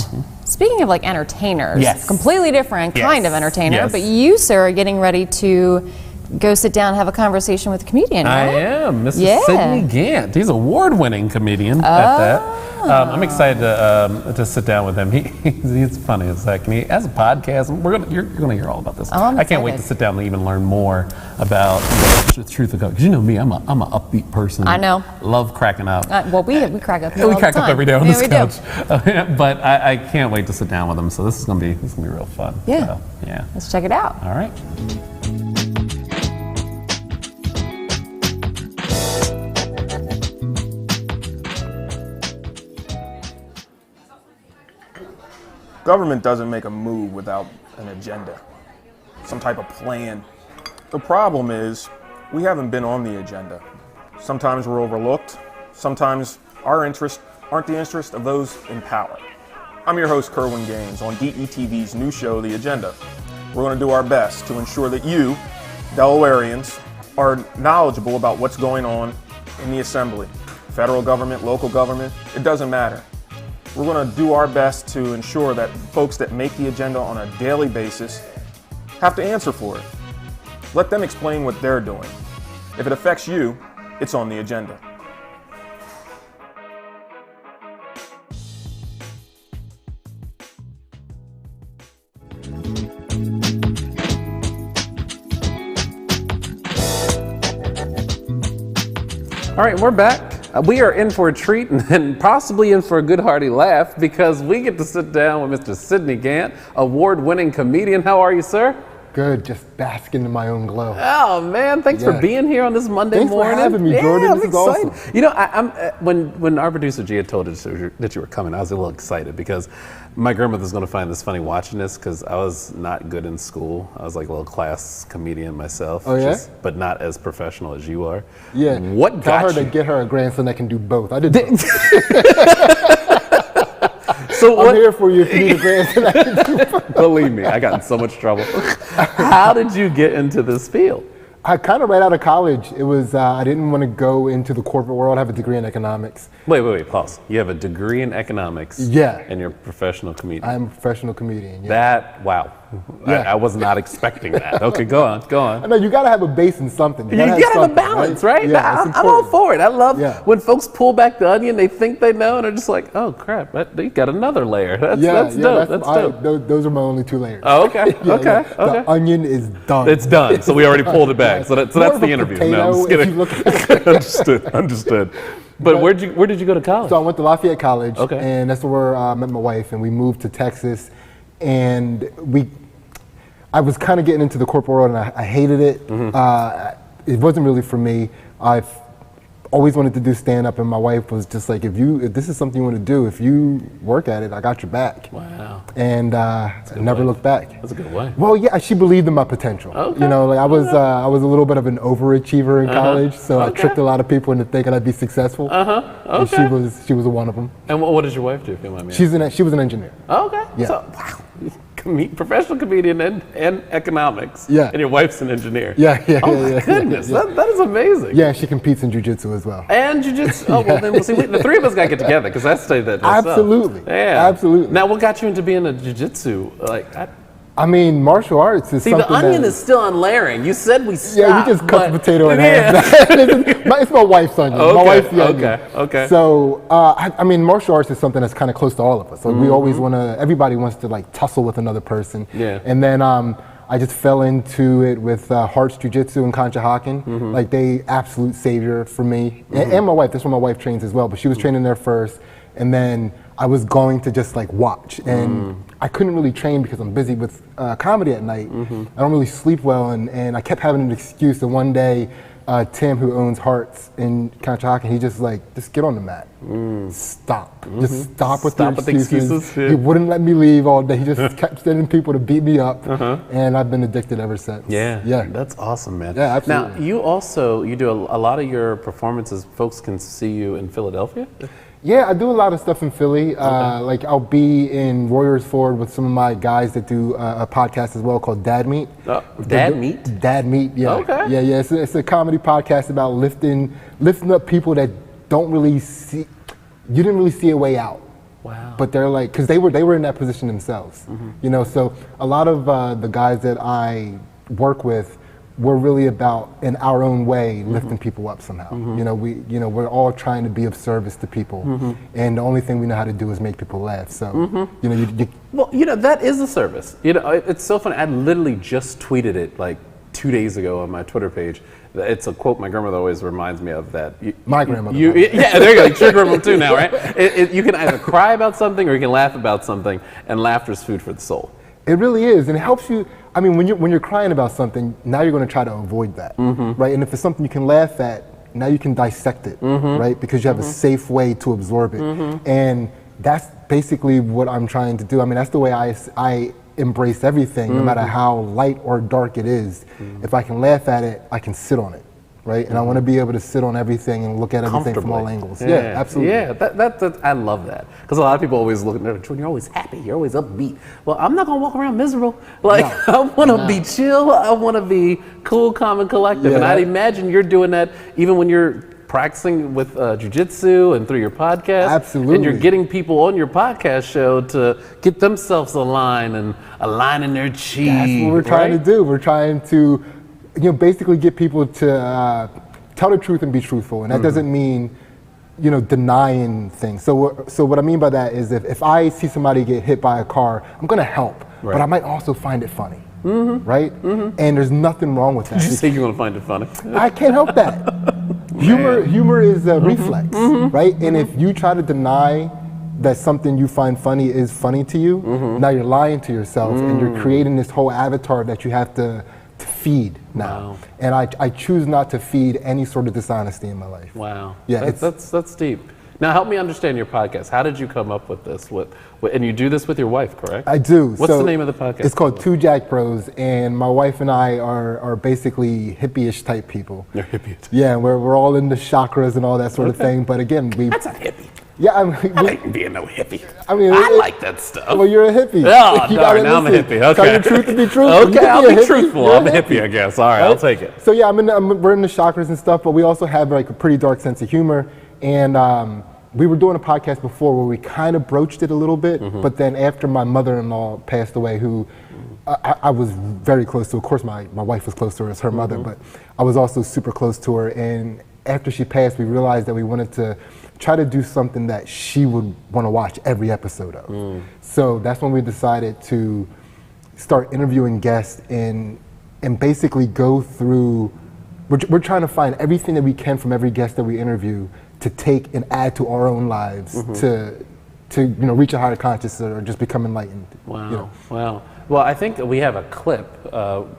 speaking of like entertainers, Yes. completely different kind of entertainer, Yes. but you, sir, are getting ready to go sit down and have a conversation with a comedian, I right? am, Mr. Yeah. Sidney Gant. He's an award-winning comedian at that. I'm excited to sit down with him. He's funny as heck. And he has a podcast. You're gonna hear all about this. Oh, I'm I can't wait to excited. sit down and even learn more about the truth of God. 'Cause you know me, I'm a upbeat person. I know. Love cracking up. Well, we crack up here We all crack the up time. every day on Yeah, this we do. couch. But I can't wait to sit down with him. So this is gonna be real fun. Yeah. So, yeah. Let's check it out. All right. Government doesn't make a move without an agenda, some type of plan. The problem is we haven't been on the agenda. Sometimes we're overlooked. Sometimes our interests aren't the interest of those in power. I'm your host, Kerwin Gaines, on DETV's new show, The Agenda. We're going to do our best to ensure that you, Delawareans, are knowledgeable about what's going on in the Assembly, federal government, local government, it doesn't matter. We're going to do our best to ensure that folks that make the agenda on a daily basis have to answer for it. Let them explain what they're doing. If it affects you, it's on the agenda. All right, we're back. We are in for a treat and possibly in for a good hearty laugh because we get to sit down with Mr. Sidney Gant, award-winning comedian. How are you, sir? Good, just basking in my own glow. Oh man, thanks for being here on this Monday Thanks morning. for having me, Jordan. I'm This is excited. awesome. You know, I'm when our producer Gia told us that you were coming, I was a little excited because my grandmother's going to find this funny watching this because I was not good in school. I was like a little class comedian myself. Oh yeah, but not as professional as you are. Yeah. What Tell got her you? to get her a grandson that can do both. I did both. So I'm here for you if you need a grandson that can do both. Believe me, I got in so much trouble. How did you get into this field? I kind of right out of college. It was I didn't want to go into the corporate world. I have a degree in economics. Wait, pause. You have a degree in economics. Yeah. And you're a professional comedian. I'm a professional comedian. Yeah. Wow. Yeah. I was not expecting that. Okay, go on. I know you gotta have a base in something. You gotta have a something, balance, right? Yeah, it's I'm all important. for it. I love Yeah. when folks pull back the onion, they think they know, and they're just like, oh crap, they got another layer. That's dope. That's dope. Those are my only 2 layers. Oh, okay. Yeah, okay. yeah. Okay. The onion is done. It's done. So we already pulled it back. So that's More of the a interview. potato No, I'm just if kidding. you look at it. Understood. But where did you go to college? So I went to Lafayette College, Okay. and that's where I met my wife, and we moved to Texas, and I was kind of getting into the corporate world, and I hated it. Mm-hmm. It wasn't really for me. I've always wanted to do stand-up, and my wife was just like, if this is something you want to do, if you work at it, I got your back. Wow. And I never looked back. That's a good way. Well, yeah, she believed in my potential. Okay. You know, like I was a little bit of an overachiever in college, so I tricked a lot of people into thinking I'd be successful. Okay. And she was one of them. And what does your wife do, if you mind me She was an engineer. Oh, okay. Yeah. So, wow. Professional comedian and economics. Yeah. And your wife's an engineer. Yeah. Oh my goodness, yeah. that is amazing. Yeah, she competes in jiu-jitsu as well. And jiu-jitsu. Oh well, then we'll see. The 3 of us got to get together because I studied that myself. Absolutely. Yeah. Absolutely. Now, what got you into being a jiu-jitsu? I mean, martial arts is See, something the onion that, is still unlayering. You said we stopped. Yeah, we just cut the potato in Yeah. half. It's my wife's onion. Okay, My wife's the onion. okay. So, I mean, martial arts is something that's kind of close to all of us. Like, we always everybody wants to like tussle with another person. Yeah. And then I just fell into it with Hart's Jiu-Jitsu and Conshohocken. Like, they absolute savior for me. And my wife, that's where my wife trains as well. But she was training there first. And then I was going to just like watch, and I couldn't really train because I'm busy with comedy at night. I don't really sleep well, and I kept having an excuse. And one day, Tim, who owns Hearts in Conshohocken, he just get on the mat. Stop. Just stop with the excuses. Yeah. He wouldn't let me leave all day. He just kept sending people to beat me up, and I've been addicted ever since. Yeah, that's awesome, man. Yeah, absolutely. Now, you do a lot of your performances, folks can see you in Philadelphia? Yeah, I do a lot of stuff in Philly. Like I'll be in Warriors Ford with some of my guys that do a podcast as well called Dad Meat. Dad Meat? Dad Meat, yeah. Okay. Yeah. It's a comedy podcast about lifting up people that don't really see, you didn't really see a way out. Wow. But they're like, because they were in that position themselves. You know, so a lot of the guys that I work with, we're really about, in our own way, lifting people up somehow. You know, we're all trying to be of service to people, and the only thing we know how to do is make people laugh. So, you know, well, that is a service. It's so funny. I literally just tweeted it like 2 days ago on my Twitter page. It's a quote my grandmother always reminds me of. That my grandmother. Yeah, there you go. It's your grandmother too now, right? You can either cry about something or you can laugh about something, and laughter is food for the soul. It really is, and it helps you. I mean, when you're crying about something, now you're going to try to avoid that, right? And if it's something you can laugh at, now you can dissect it, right? Because you have a safe way to absorb it, and that's basically what I'm trying to do. I mean, that's the way I embrace everything, no matter how light or dark it is. If I can laugh at it, I can sit on it. Right, and I want to be able to sit on everything and look at everything from all angles. Yeah, absolutely. Yeah, that I love that, because a lot of people always look at me, you're always happy, you're always upbeat. Well, I'm not gonna walk around miserable. Like, no, I want to be chill. I want to be cool, calm, and collective. And I'd imagine you're doing that even when you're practicing with jiu-jitsu and through your podcast. Absolutely. And you're getting people on your podcast show to get themselves aligned and aligning their chi. That's what we're trying to do. We're trying to, basically get people to tell the truth and be truthful, and that doesn't mean, denying things. So what I mean by that is if I see somebody get hit by a car, I'm gonna help, but I might also find it funny, right? And there's nothing wrong with that. Did you say you're gonna find it funny? I can't help that. Humor is a reflex, right? And if you try to deny that something you find funny is funny to you, now you're lying to yourself, and you're creating this whole avatar that you have to feed now. Wow. And I choose not to feed any sort of dishonesty in my life. Wow. Yeah, that's deep. Now help me understand your podcast. How did you come up with this? And you do this with your wife, correct? I do. What's the name of the podcast? It's called Two Jack Bros, and my wife and I are basically hippie-ish type people. You're hippie. Yeah, we're all into chakras and all that sort of thing. But again, that's a hippie. Yeah, I ain't being no hippie. I mean, I like that stuff. Well, you're a hippie. Oh, darn, now I'm a hippie. Okay. Tell your truth to be truthful. Okay, I'll be truthful. I'm a hippie, I guess. All right, I'll take it. So yeah, we're in the chakras and stuff, but we also have like a pretty dark sense of humor. And we were doing a podcast before where we kind of broached it a little bit, but then after my mother-in-law passed away, who I was very close to. Of course, my wife was close to her as her mother, but I was also super close to her. And after she passed, we realized that we wanted to try to do something that she would want to watch every episode of. So that's when we decided to start interviewing guests and basically go through, we're trying to find everything that we can from every guest that we interview to take and add to our own lives to reach a higher consciousness or just become enlightened. Wow. Wow. Well, I think we have a clip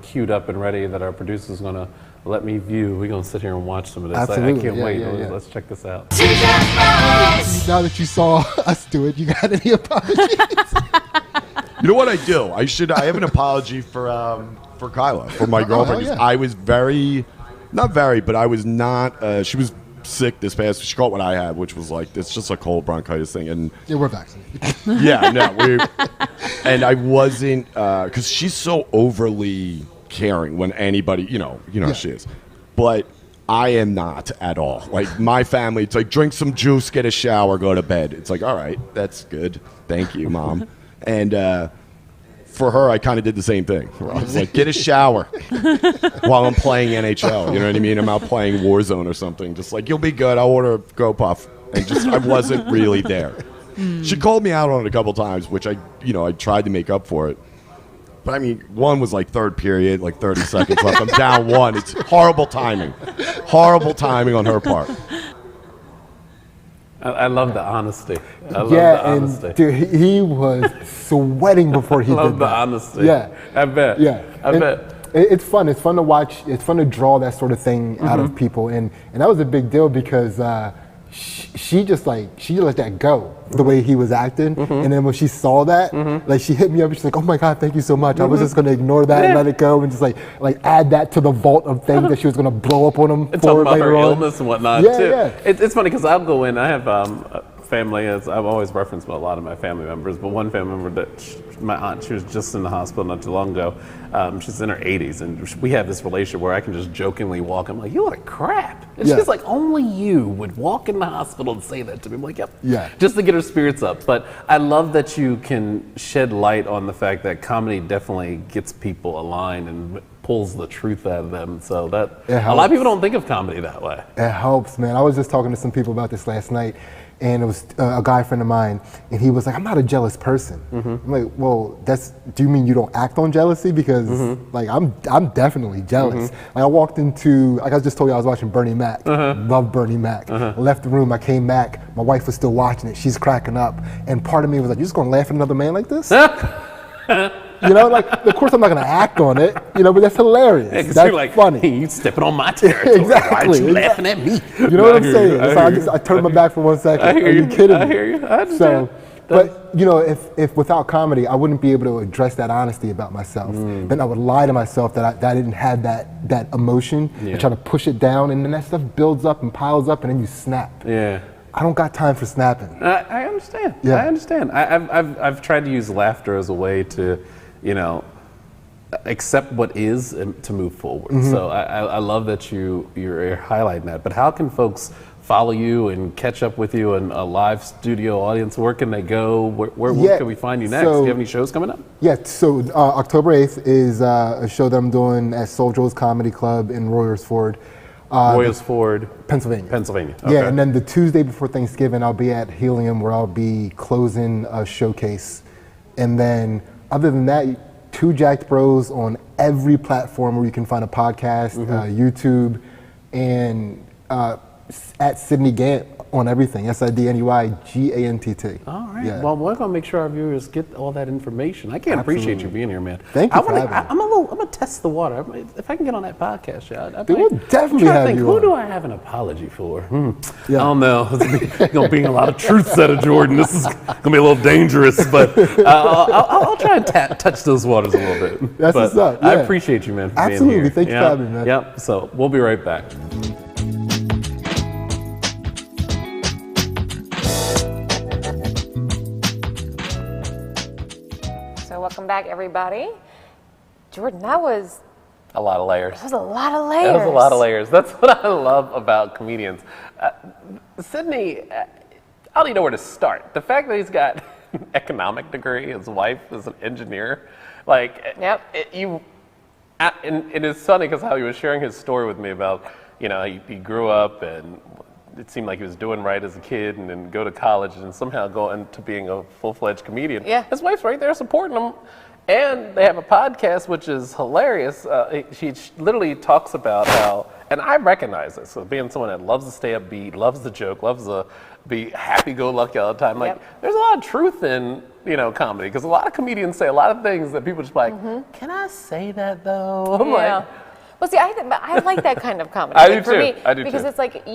queued up and ready that our producer's going to let me view. We're going to sit here and watch some of this. Absolutely. I can't wait. Yeah. Let's check this out. Now that you saw us do it, you got any apologies? You know what I do? I have an apology for Kyla, for my girlfriend. Yeah. I was I was not, she was sick this past, she caught what I had, which was like, it's just a cold bronchitis thing. And yeah, we're vaccinated. Yeah, no, and I wasn't, because she's so overly caring when anybody, she is. But I am not at all. Like, my family, it's like, drink some juice, get a shower, go to bed. It's like, all right, that's good. Thank you, Mom. And for her, I kind of did the same thing. I was like, get a shower while I'm playing NHL. You know what I mean? I'm out playing Warzone or something. Just like, you'll be good. I'll order a Go Puff. And just, I wasn't really there. She called me out on it a couple times, which I tried to make up for it. But I mean, one was like third period, like 30 seconds left. I'm down one. It's horrible timing. Horrible timing on her part. I love the honesty. I love Yeah, the honesty. and dude, he was sweating before he I love did the that. honesty. Yeah. I bet. Yeah. I And bet. It's fun. It's fun to watch. It's fun to draw that sort of thing out of people, and that was a big deal because she just let that go the way he was acting, and then when she saw that, like she hit me up. She's like, "Oh my God, thank you so much." I was just gonna ignore that and let it go, and just like add that to the vault of things that she was gonna blow up on him And for talking about later her on. illness and whatnot Yeah, too. yeah. It's funny because I'll go in. I have family, as I've always referenced a lot of my family members, but one family member that my aunt, she was just in the hospital not too long ago. She's in her 80s, and we have this relationship where I can just jokingly walk. I'm like, "You look crap," and Yeah. she's like, "Only you would walk in the hospital and say that to me." I'm like, "Yep," Yeah. just to get her spirits up. But I love that you can shed light on the fact that comedy definitely gets people aligned and pulls the truth out of them. So that It a lot of people helps. don't think of comedy that way. It helps, man. I was just talking to some people about this last night, and it was a guy friend of mine, and he was like, "I'm not a jealous person." I'm like, "Well, do you mean you don't act on jealousy? Because like I'm definitely jealous." Like I walked into, like I just told you, I was watching Bernie Mac. Love Bernie Mac. I left the room, I came back, my wife was still watching it. She's cracking up, and part of me was like, "You're just gonna laugh at another man like this?" You know, like of course I'm not gonna act on it, you know, but that's hilarious. Yeah, 'cause That's you're like, funny. "Hey, you stepping on my territory. Exactly. Why aren't you laughing at me?" You know what I'm saying? I So hear you. I turned my back for 1 second. I hear Are you you. kidding me? I hear you. I understand. So, but you know, if without comedy, I wouldn't be able to address that honesty about myself. Then I would lie to myself that I didn't have that emotion and try to push it down, and then that stuff builds up and piles up, and then you snap. Yeah. I don't got time for snapping. I understand. Yeah. I understand. I've tried to use laughter as a way to, accept what is and to move forward. So I love that you're highlighting that. But how can folks follow you and catch up with you in a live studio audience? Where can they go? Where can we find you next? Do you have any shows coming up? Yeah, so October 8th is a show that I'm doing at Soul Joe's Comedy Club in Royersford. Royersford, Pennsylvania. Okay. Yeah, and then the Tuesday before Thanksgiving, I'll be at Helium where I'll be closing a showcase. And then other than that, Two Jacked Bros on every platform where you can find a podcast, YouTube, and at Sidney Gant on everything, SIDNEYGANTT. All right. Yeah. Well, we're gonna make sure our viewers get all that information. I can't appreciate you being here, man. Thank you for having me. I'm gonna test the water. If I can get on that podcast, We'll definitely have you Who on. do I have an apology for? Yeah. I don't know. It's gonna be a lot of truth said of Jordan. This is gonna be a little dangerous, but I'll try and touch those waters a little bit. That's But what's up, I yeah. appreciate you, man, for Absolutely. being here. Thank you for having me, man. Yep. So we'll be right back. So welcome back, everybody. Jordan, that was A lot of layers. a lot of layers. That was a lot of layers. That's what I love about comedians. Sydney, I don't even know where to start. The fact that he's got an economic degree, his wife is an engineer, Yep. And it is funny because how he was sharing his story with me about, he grew up and it seemed like he was doing right as a kid and then go to college and somehow go into being a full-fledged comedian. Yeah. His wife's right there supporting him. And they have a podcast, which is hilarious. She literally talks about how, and I recognize this, so being someone that loves to stay upbeat, loves to joke, loves to be happy-go-lucky all the time. Like, there's a lot of truth in, comedy, because a lot of comedians say a lot of things that people just like, can I say that though? I'm like, Well, see, I like that kind of comedy. I do for too. Me, I do because too. it's like,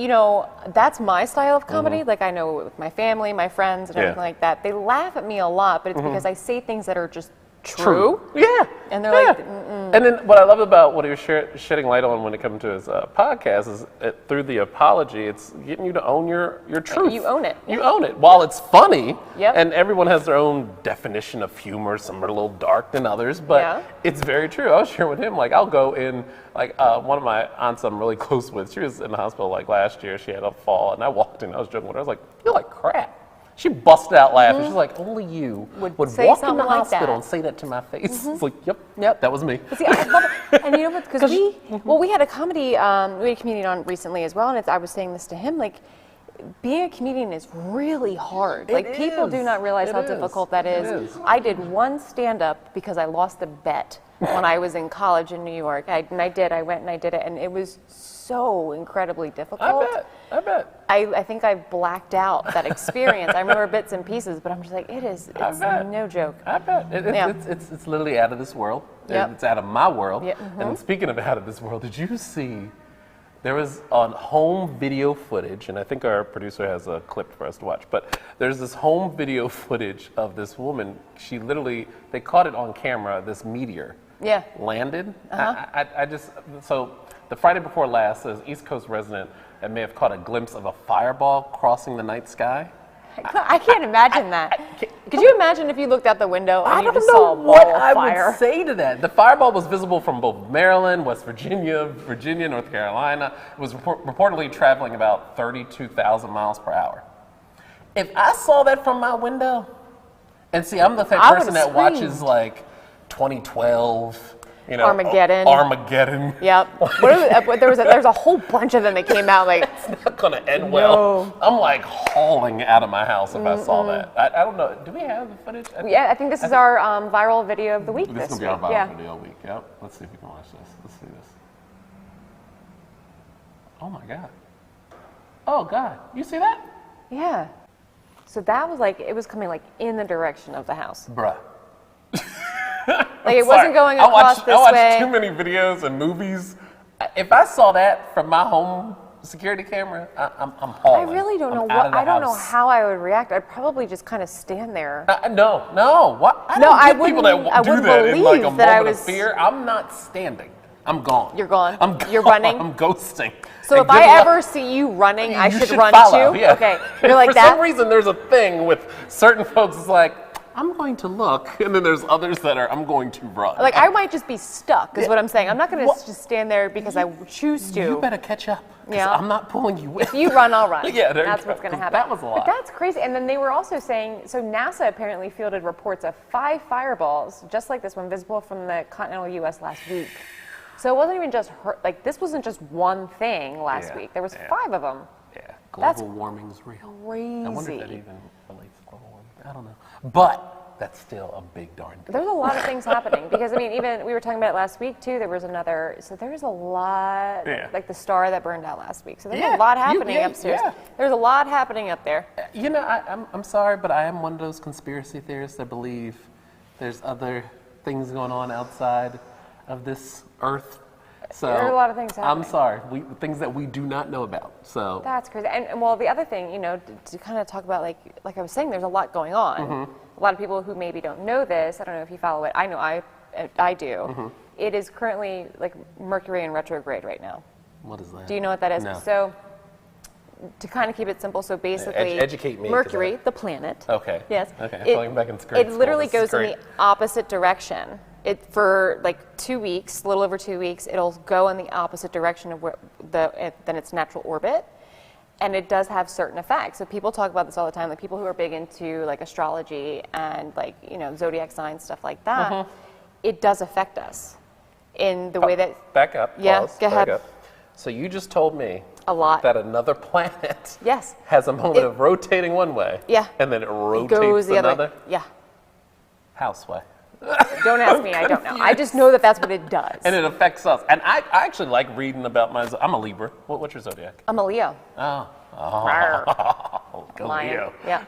that's my style of comedy. Like I know with my family, my friends, and everything like that. They laugh at me a lot, but it's because I say things that are just true. Yeah. And they're like, And then what I love about what he was shedding light on when it comes to his podcast is through the apology, it's getting you to own your truth. You own it. You own it. While it's funny, Yep. and everyone has their own definition of humor, some are a little dark than others, but it's very true. I was sharing with him, I'll go in, one of my aunts I'm really close with, she was in the hospital last year, she had a fall, and I walked in, I was joking with her, I was like, you're like crap. She busted out laughing. She's like, only you would say walk in something the like hospital that. and say that to my face. It's like, yep, that was me. But see, I love it. And you know what? Because we had a comedy, we had a comedian on recently as well, and I was saying this to him, being a comedian is really hard. People do not realize how difficult that is. I did one stand-up because I lost a bet when I was in college in New York. I went and I did it, and it was so incredibly difficult. I bet. I think I blacked out that experience. I remember bits and pieces, but I'm just like, it's no joke. I bet. It's literally out of this world. Yep. It's out of my world. Yep. And speaking of out of this world, did you see, there was on home video footage, and I think our producer has a clip for us to watch, but there's this home video footage of this woman. She literally, they caught it on camera, this meteor landed. So the Friday before last, as East Coast resident, I may have caught a glimpse of a fireball crossing the night sky. I can't imagine that. Could you imagine if you looked out the window and I you don't just know saw a what ball I of fire? would say to that. The fireball was visible from both Maryland, West Virginia, North Carolina. It was reportedly traveling about 32,000 miles per hour. If I saw that from my window, and see, I'm the type of person that watches like 2012. Armageddon. Yep. There's a whole bunch of them that came out. Like, it's not gonna end well. I'm like hauling out of my house if I saw that. I don't know. Do we have the footage? I think this is our viral video of the week. This is gonna be our viral video of the week. Yep. Let's see if we can watch this. Let's see this. Oh my God. Oh God. You see that? Yeah. So that was like, it was coming like in the direction of the house. Bruh. Like it wasn't going across this way. I watch too many videos and movies. If I saw that from my home security camera, I'm hauling. I really don't know I don't know how I would react. I'd probably just kind of stand there. No. What? I wouldn't people that do believe that in like a that moment of fear. I'm not standing. I'm gone. You're gone. I'm gone. You're running. I'm ghosting. So if I ever see you running, I should run follow, too? Yeah. Okay. You're like For that? some reason, there's a thing with certain folks. It's like, I'm going to look, and then there's others that are, I'm going to run. Like I might just be stuck, is what I'm saying. I'm not going to just stand there because I choose to. You better catch up. Yeah. I'm not pulling you with. If you run, I'll run. Yeah, that's what's going to happen. That was a lot. But that's crazy. And then they were also saying, so NASA apparently fielded reports of 5 fireballs, just like this one, visible from the continental U.S. last week. So it wasn't even just like this wasn't just one thing last week. There was 5 of them. Yeah, global warming's real. Crazy. I wonder if that even relates to global warming. I don't know. But that's still a big darn deal. There's a lot of things happening because I mean, even we were talking about it last week too. There was another. So there's a lot, like the star that burned out last week. So there's a lot happening upstairs. Yeah. There's a lot happening up there. You know, I'm sorry, but I am one of those conspiracy theorists that believe there's other things going on outside of this Earth. So there are a lot of things happening. I'm sorry, things that we do not know about. So that's crazy. And well, the other thing, you know, to kind of talk about like I was saying, there's a lot going on. A lot of people who maybe don't know this. I don't know if you follow it. I know I do. It is currently like Mercury in retrograde right now. What is that? Do you know what that is? No. So to kind of keep it simple, so basically, educate me. Mercury, the planet. Okay. Yes. Okay. Going back in grade It literally goes in the opposite direction. For like 2 weeks, a little over 2 weeks, it'll go in the opposite direction of than its natural orbit, and it does have certain effects. So people talk about this all the time. Like people who are big into like astrology and like zodiac signs, stuff like that. It does affect us in the way that. Back up. Yeah. Pause, go ahead. Back up. So you just told me a lot that another planet yes has a moment of rotating one way. Yeah. And then it rotates goes the another. other way. Yeah. House way. Don't ask me. I don't know. I just know that that's what it does. And it affects us. And I actually like reading about I'm a Libra. What's your zodiac? I'm a Leo. Oh. Go Lion. Leo. Yeah.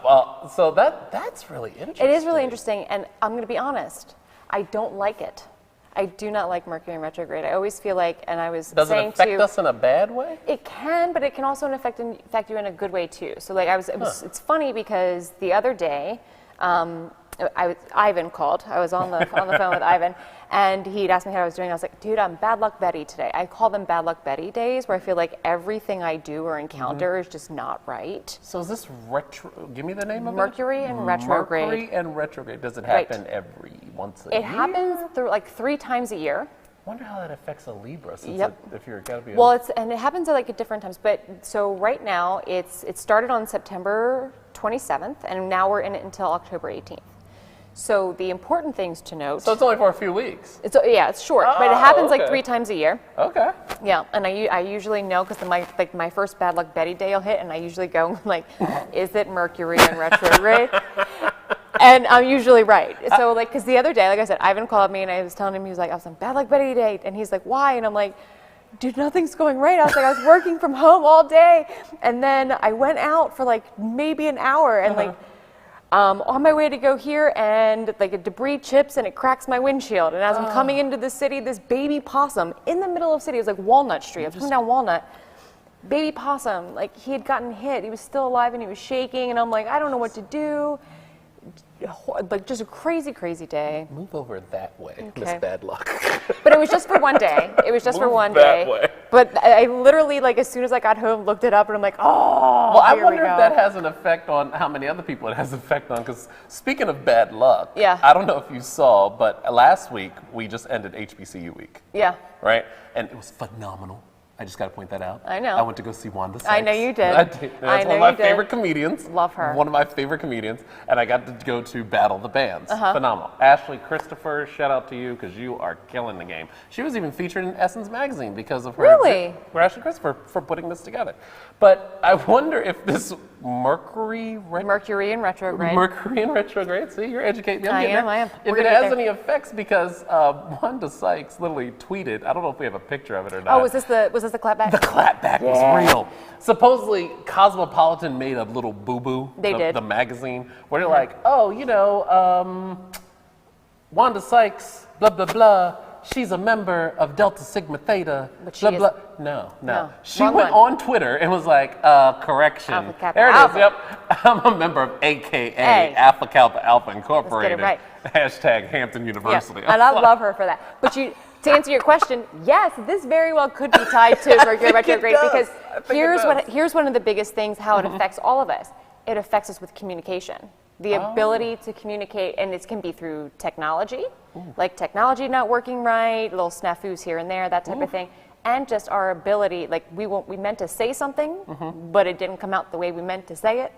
Well, so that's really interesting. It is really interesting, and I'm going to be honest. I don't like it. I do not like Mercury in retrograde. I always feel like, and I was saying Does it affect us in a bad way? It can, but it can also affect you in a good way too. So like it's funny because the other day, Ivan called. I was on the phone with Ivan, and he'd asked me how I was doing. I was like, dude, I'm Bad Luck Betty today. I call them Bad Luck Betty days, where I feel like everything I do or encounter is just not right. So is this retro? Give me the name of Mercury it. and retrograde. Mercury and retrograde. Does it happen every once a year? It happens like 3 times a year. I wonder how that affects a Libra. Since if you're gotta be. Well, and it happens at like at different times. But so right now, it started on September 27th, and now we're in it until October 18th. So the important things to note. So it's only for a few weeks. It's short, but it happens like 3 times a year. Okay. Yeah, and I usually know because my first Bad Luck Betty day will hit, and I usually go like, is it Mercury in retrograde? And I'm usually right. So like, because the other day, like I said, Ivan called me and I was telling him, I was on Bad Luck Betty day, and he's like, why? And I'm like, dude, nothing's going right. I was like, I was working from home all day. And then I went out for like maybe an hour and like, on my way to go here and like a debris chips and it cracks my windshield. And as I'm coming into the city, this baby possum in the middle of the city, it was like Walnut Street. I was coming down Walnut. Baby possum, like he had gotten hit. He was still alive and he was shaking. And I'm like, I don't know what to do. Like just a crazy, crazy day. Move over that way, Okay. Miss Bad Luck. But it was just for one day. It was just for one day. that way. But I literally, like, as soon as I got home, looked it up, and I'm like, oh, Well, I here wonder we if go. that has an effect on how many other people it has an effect on. Because speaking of bad luck, Yeah. I don't know if you saw, but last week we just ended HBCU week, Yeah. right? And it was phenomenal. I just got to point that out. I know. I went to go see Wanda Sykes. I know you did. I did. I That's know one of my you did. favorite comedians. Love her. One of my favorite comedians. And I got to go to Battle the Bands. Phenomenal. Ashley Christopher, shout out to you because you are killing the game. She was even featured in Essence magazine because of her. Really? For Ashley Christopher for putting this together. But I wonder if this Mercury in retrograde. See, you're educating me. I getting am, there. I am. If We're it gonna get has there. any effects, because Wanda Sykes literally tweeted. I don't know if we have a picture of it or not. Oh, was this the clapback? The clapback was real. Supposedly, Cosmopolitan made a little boo-boo. They did. The magazine, where they're like, oh, you know, Wanda Sykes, blah, blah, blah. She's a member of Delta Sigma Theta. But she blah, is- blah. No. No. She Wrong went one. on Twitter and was like, correction. Alpha Kappa There it is. Alpha. Yep. I'm a member of AKA Alpha Kappa Alpha Incorporated. right. Hashtag Hampton University. Yeah. And I love her for that. But to answer your question, yes, this very well could be tied to Mercury retrograde because here's one of the biggest things how it affects all of us. It affects us with communication. The ability to communicate, and it can be through technology, like technology not working right, little snafus here and there, that type of thing, and just our ability, like we meant to say something, but it didn't come out the way we meant to say it.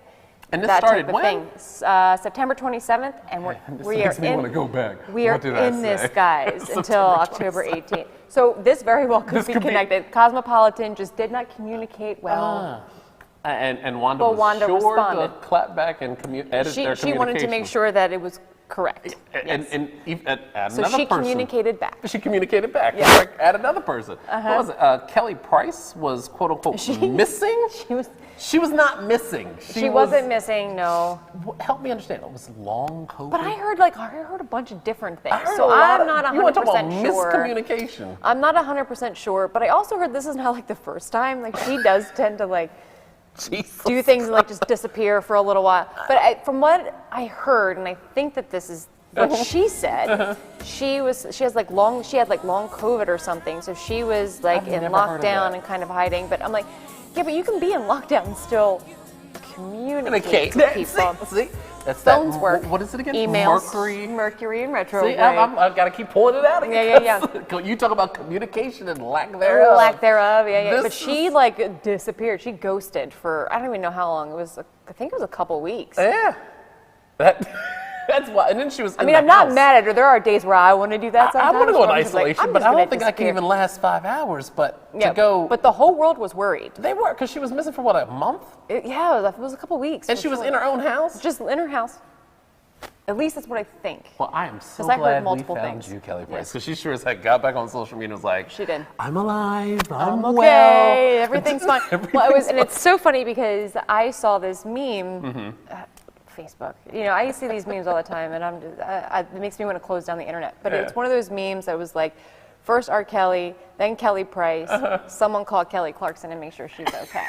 And this that started type of when? thing. September 27th, and we are makes me in. want to go back. We are What did I in this, say? guys, until October 18th. So this very well could be connected. Cosmopolitan just did not communicate well. And Wanda Well, was Wanda sure responded. to clap back and edit their She wanted to make communication. sure that it was correct. And So another she person. communicated back. She communicated back. Yeah. Like, add another person. What was it? Kelly Price was quote unquote missing. She was not missing. She wasn't missing. No. Help me understand. It was long COVID. But I heard a bunch of different things. I heard So a lot I'm not you want to talk about 100% sure. miscommunication. I'm not 100% sure, but I also heard this is not like the first time. Like she does tend to like do things and like just disappear for a little while. But from what I heard, and I think that this is what she said, she had like long COVID or something. So she was like in never heard of lockdown that. and kind of hiding. But I'm like, yeah, but you can be in lockdown and still communicate to Okay. people. See? That's Phones that, work. What is it again? Emails. Mercury. in retrograde. See, I've got to keep pulling it out again. Yeah. You talk about communication and lack thereof. Yeah. This But she like disappeared. She ghosted for I don't even know how long. It was. I think it was a couple weeks. Yeah. That's why. And then she was. I mean, I'm not mad at her. There are days where I want to do that I sometimes. want to go in where I'm just like, isolation, I'm but just I gonna don't think I can disappear. even last 5 hours. But Yeah, to go. But the whole world was worried. They were, because she was missing for what, a month? It was a couple weeks. And for she was sure. in her own house? Just in her house. At least that's what I think. Well, I am so 'Cause I heard glad we multiple found things. you, Kelly Price. Yes. Because she sure as heck got back on social media and was like, She did. I'm alive, I'm okay, well. everything's fine. And it's so funny because I saw this meme. Facebook. You know, I see these memes all the time, and it makes me want to close down the internet. But it's one of those memes that was like, first R. Kelly, then Kelly Price, someone call Kelly Clarkson and make sure she's okay.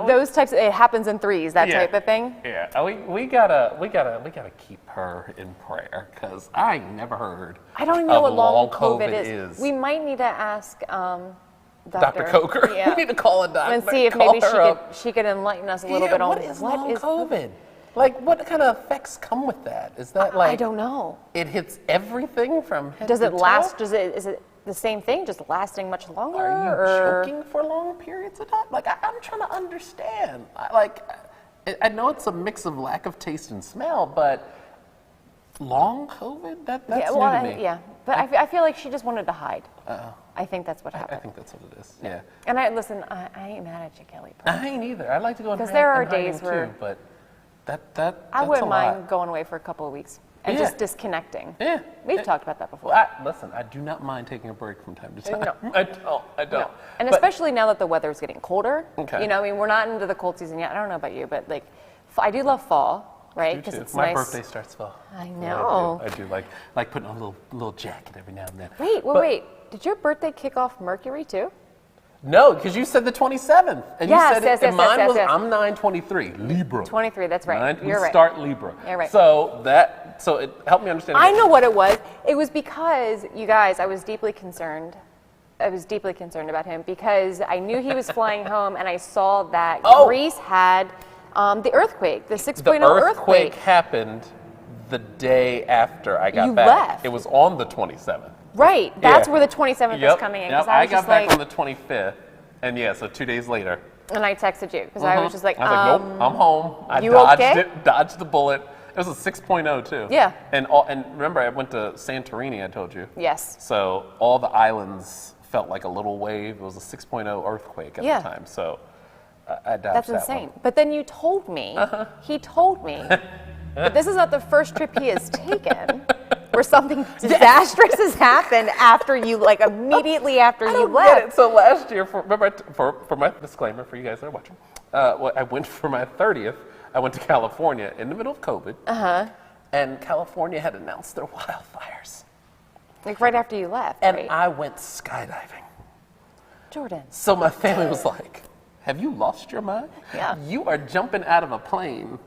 Those types. It happens in threes. That type of thing. Yeah, we gotta keep her in prayer because I never heard. I don't even know of what long COVID is. We might need to ask Dr. Coker. Yeah. We need to call a doctor. And see if Call maybe her she could enlighten us a little bit on what is long COVID. Like, what kind of effects come with that? Is that like I don't know. It hits everything from head Does to it last? toe? Is it the same thing, just lasting much longer? Are you choking for long periods of time? Like, I'm trying to understand. I know it's a mix of lack of taste and smell, but long COVID? That's new to me. Yeah, but I feel like she just wanted to hide. I think that's what happened. I think that's what it is. Yeah. And I ain't mad at you, Kelly. I ain't either. I like to go in Because hiding there are in hiding days where too, but that I that's wouldn't a mind lot. going away for a couple of weeks. and just disconnecting. Yeah. We've talked about that before. Listen, I do not mind taking a break from time to time. No. I don't. No. And But- especially now that the weather's getting colder. Okay. You know, I mean, we're not into the cold season yet. I don't know about you, but like, I do love fall, right? Because it's My nice. birthday starts fall. I Yeah, know. I do like putting on a little jacket every now and then. Wait. Did your birthday kick off Mercury too? No, because you said the 27th. And Yes, you said yes, and yes, mine yes, was, yes. I'm 9/23, Libra. 23, that's right. We You're right. start Libra. You're right. So it helped me understand. I know what it was. It was because, you guys, I was deeply concerned. I was deeply concerned about him because I knew he was flying home and I saw that Greece had the earthquake, the 6.0 The earthquake. happened the day after I got You back. left. It was on the 27th. Right, that's Yeah. where the 27th is coming in. 'Cause I was got just back like, on the 25th, and so 2 days later. and I texted you because I was just like, I was like, nope, I'm home. I you dodged okay? it, dodged the bullet. It was a 6.0 too. Yeah. And remember, I went to Santorini, I told you. Yes. So all the islands felt like a little wave. It was a 6.0 earthquake at the time. So I dodged That's that insane. one. But then you told me, he told me, that this is not the first trip he has taken where something disastrous has happened after you, like immediately after you left. Get it. So last year, for my disclaimer for you guys that are watching, I went for my 30th. I went to California in the middle of COVID. And California had announced their wildfires. Like right after you left, And right? I went skydiving. Jordan. So my family was like, have you lost your mind? Yeah. You are jumping out of a plane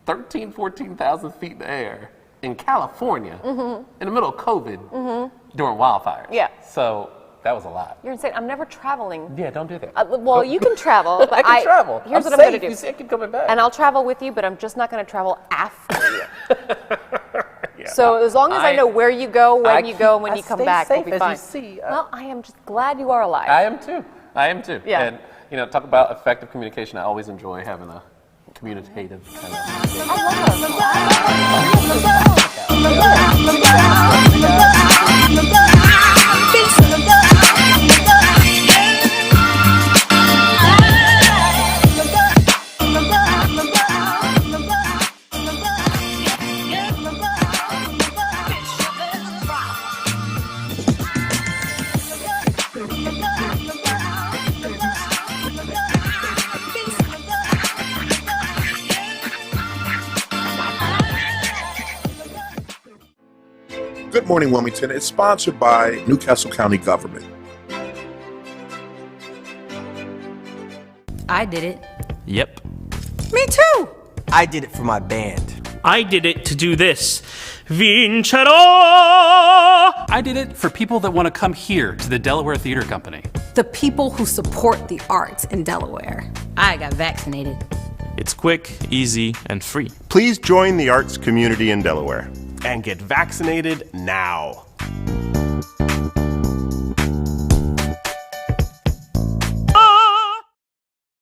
14,000 feet in the air in California in the middle of COVID during wildfires. Yeah. So that was a lot. You're insane. I'm never traveling. Yeah, don't do that. Well, you can travel. But I can travel. Here's I'm what I'm going safe. to do. You see, I keep coming back. And I'll travel with you, but I'm just not going to travel after you. So as long as I know where you go, when you go, and when you come back, we'll be as fine. You see, Well, I am just glad you are alive. I am too. Yeah. And talk about effective communication. I always enjoy having a communicative kind of. Good Morning Wilmington is sponsored by Newcastle County Government. I did it. Yep. Me too. I did it for my band. I did it to do this. Vincerò! I did it for people that want to come here to the Delaware Theater Company. The people who support the arts in Delaware. I got vaccinated. It's quick, easy, and free. Please join the arts community in Delaware and get vaccinated now.